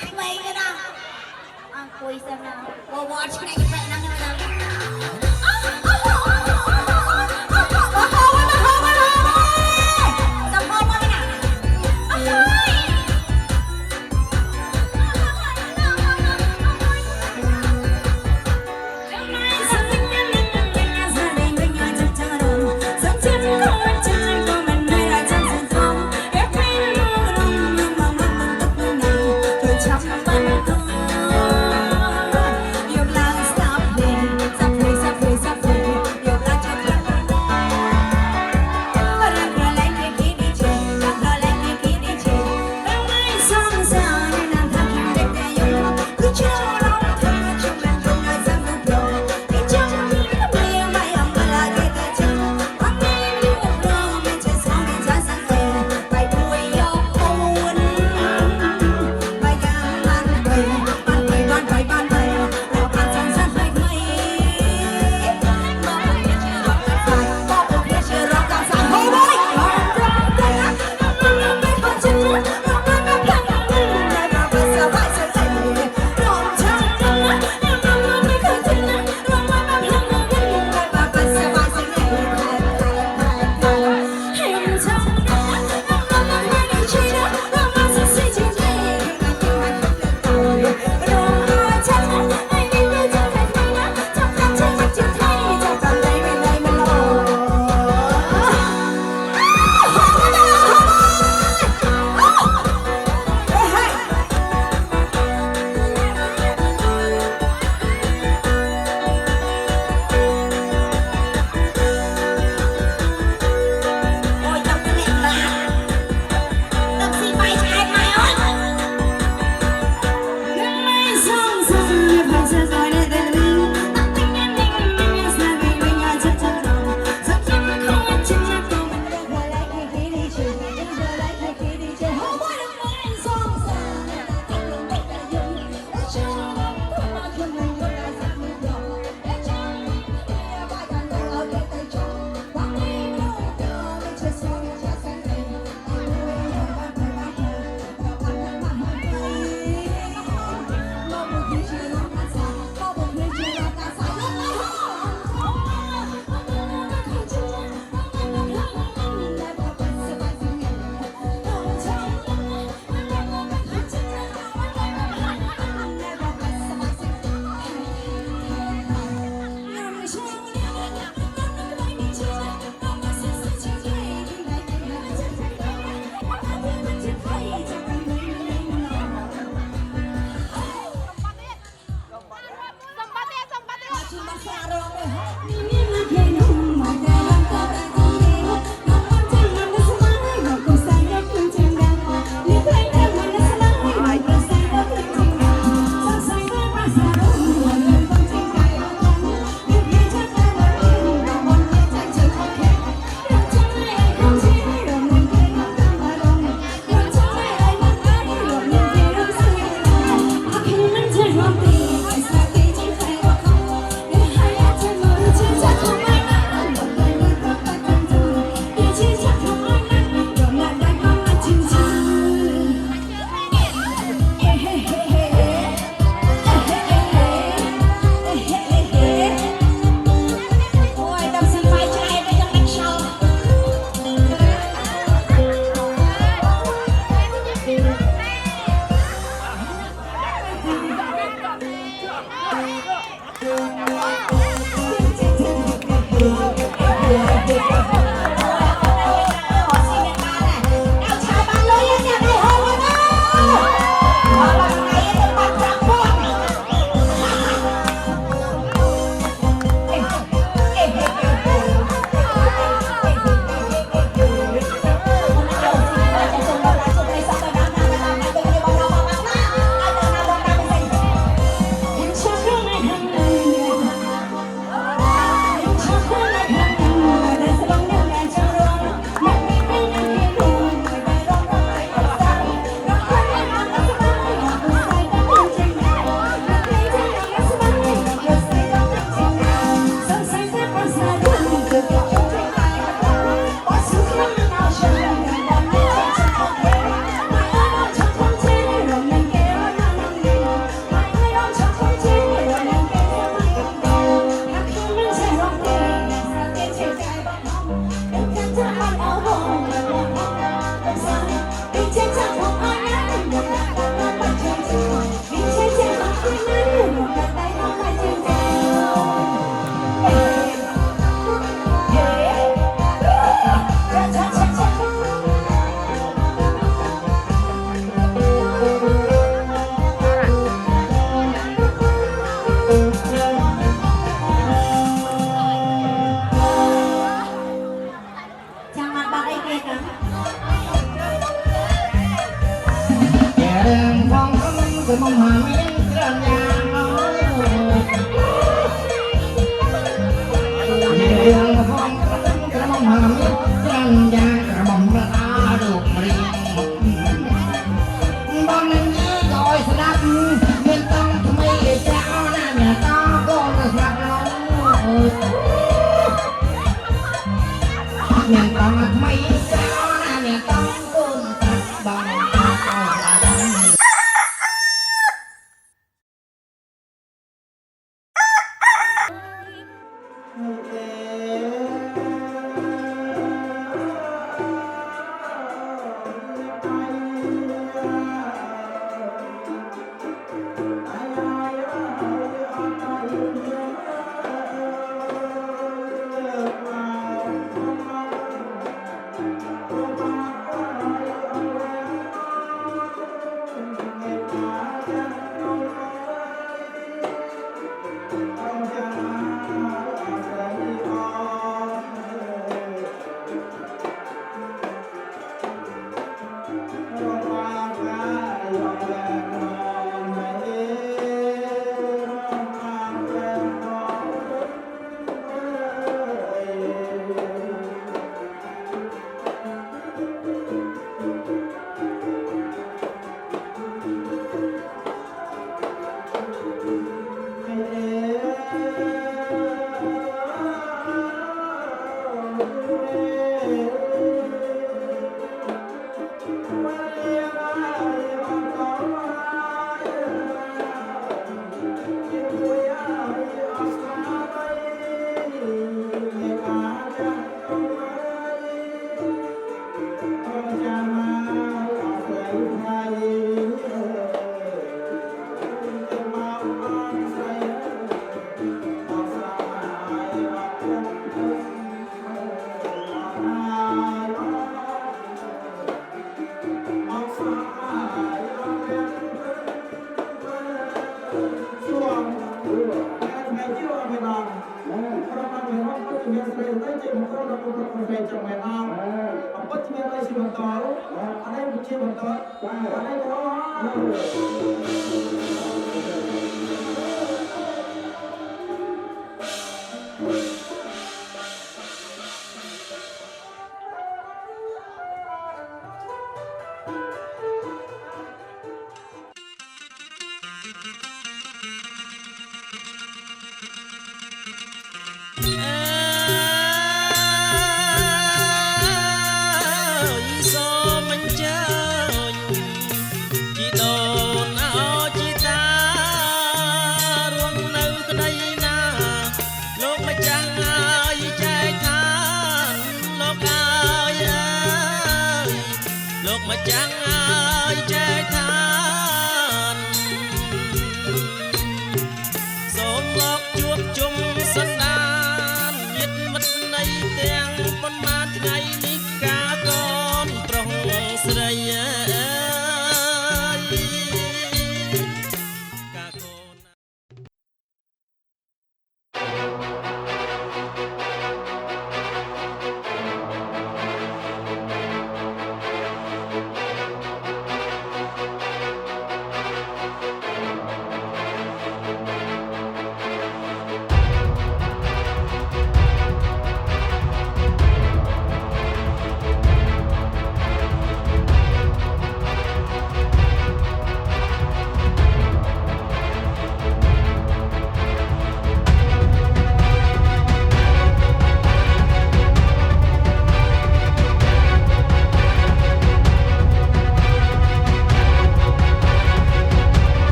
Ghiền Mì Gõ để không bỏ lỡ bang ai kia kan แก่เรื่องของคือมองหามีเรื่องอย่างน้อยเรื่องของกระหม่อมหามีเรื่องอย่างกระหม่อมระอาดุเรียงบางนั้นก็อ้อยสนับเงินต้องทำไมเจ้าหน้าเนี่ยต้องก็สนับเราเงินต้องทำไมเจ้าหน้าเนี่ยต้องก็สนับบัง เ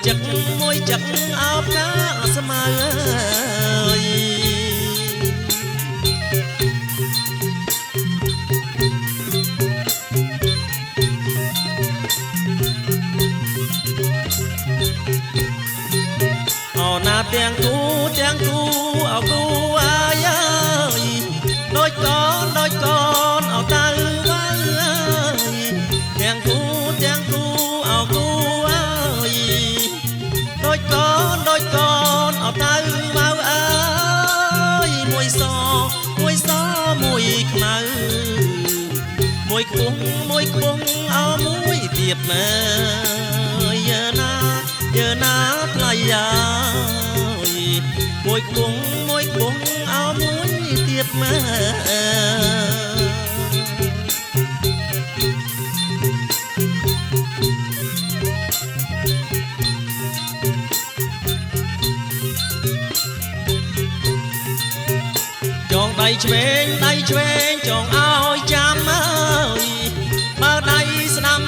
จักเอาหน้าเสมอเอาหน้าเตียงกูเอากูอายโดยก่อนเอาตาไว้เตียงกูเอากูโดยก่อนเอาตามามวยซอมวยขมามวยคุ้งเอามวยเตียบมาเยอะนาไกลยามวยคุ้งเอามวยเตียบมาđầy chuyền chọn ao chăm ơi mà đây năm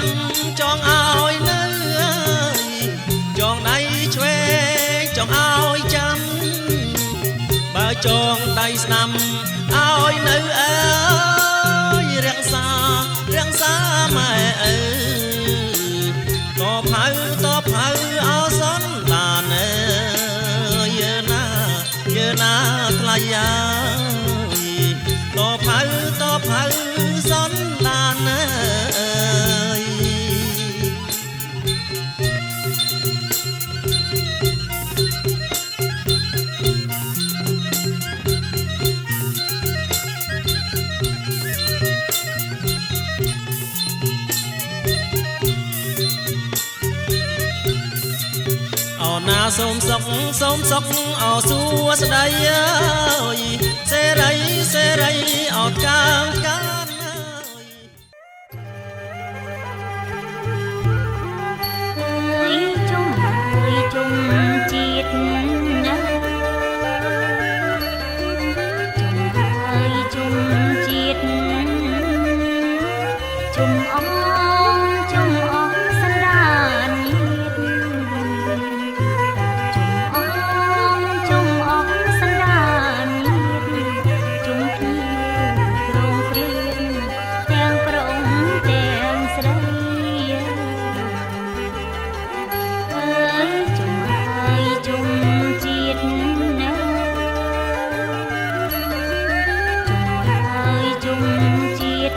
chọn ao nơi chọn đầy chuyền chọn ao chăm mà chọn đầy năm ao nơi ơi răng xa mẹ ơi to phơi ao sắn đàn ơi giờ na thayต่อเผาซ้อนลานเอ้ยเอาหน้าส้มซอกเอาสัวสะใดเสไรออกกลางกันจงจิตนะจงจิตจงอ้อมสันดานจงอ้อมสันดานจงเพียงโรงเรียนแตงปรงแตงใสจงจิตนะจงจิต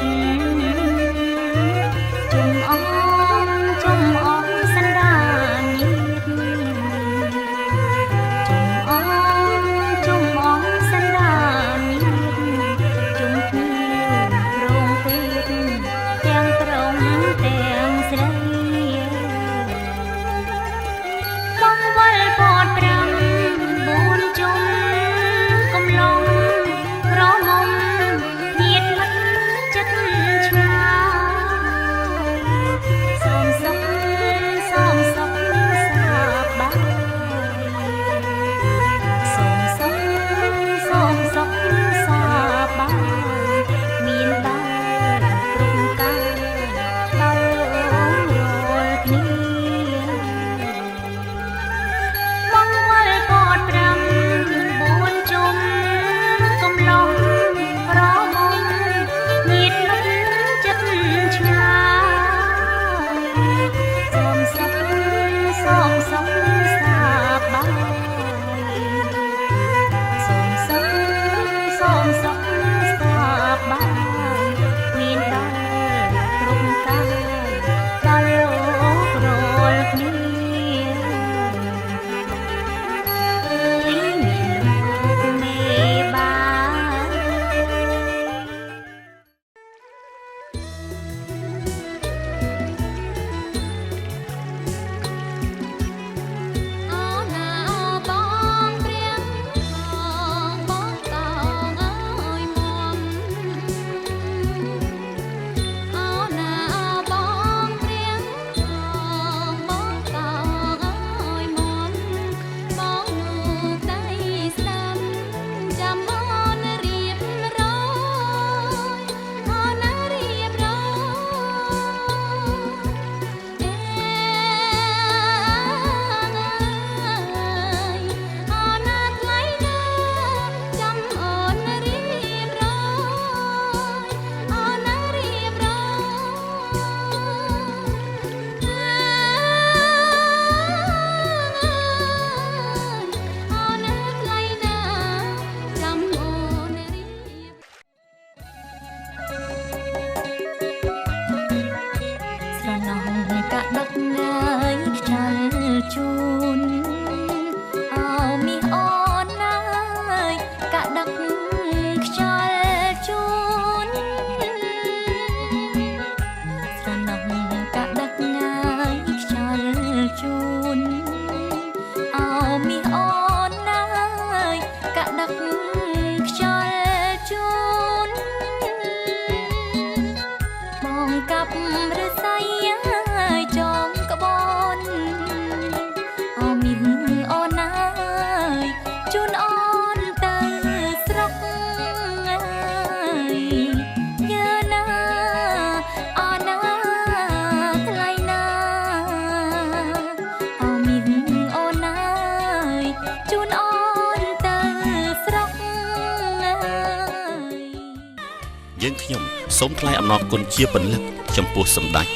សូមថ្លែងអំណរគុណជាពន្លឹកចំពោះសម្ដេច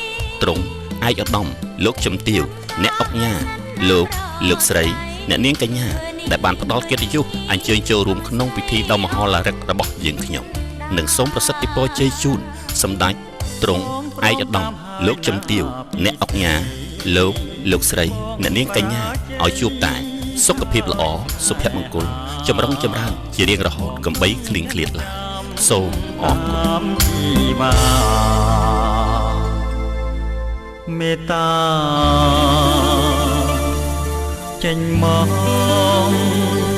ទ្រង់ឯកឧត្តមលោកជំទាវអ្នកអុកញ៉ាលោកស្រីអ្នកនាងកញ្ញាដែលបានផ្ដល់កិត្តិយសអញ្ជើញចូលរួមក្នុងពិធីដ៏មហោឡារិករបស់យើងខ្ញុំនិងសូមប្រសិទ្ធពរជ័យជូនសម្ដេចទ្រង់ឯកឧត្តមលោកជំទាវអ្នកអុកញ៉ាលោកស្រីអ្នកនាងកញ្ញាឲ្យជួបតែសុខភាពល្អសុភមង្គលចម្រុងចម្រើនជារៀងរហូតកំបីគ្លៀងគ្លាតឡើយសូមអរគុណមេត្តាចេញមក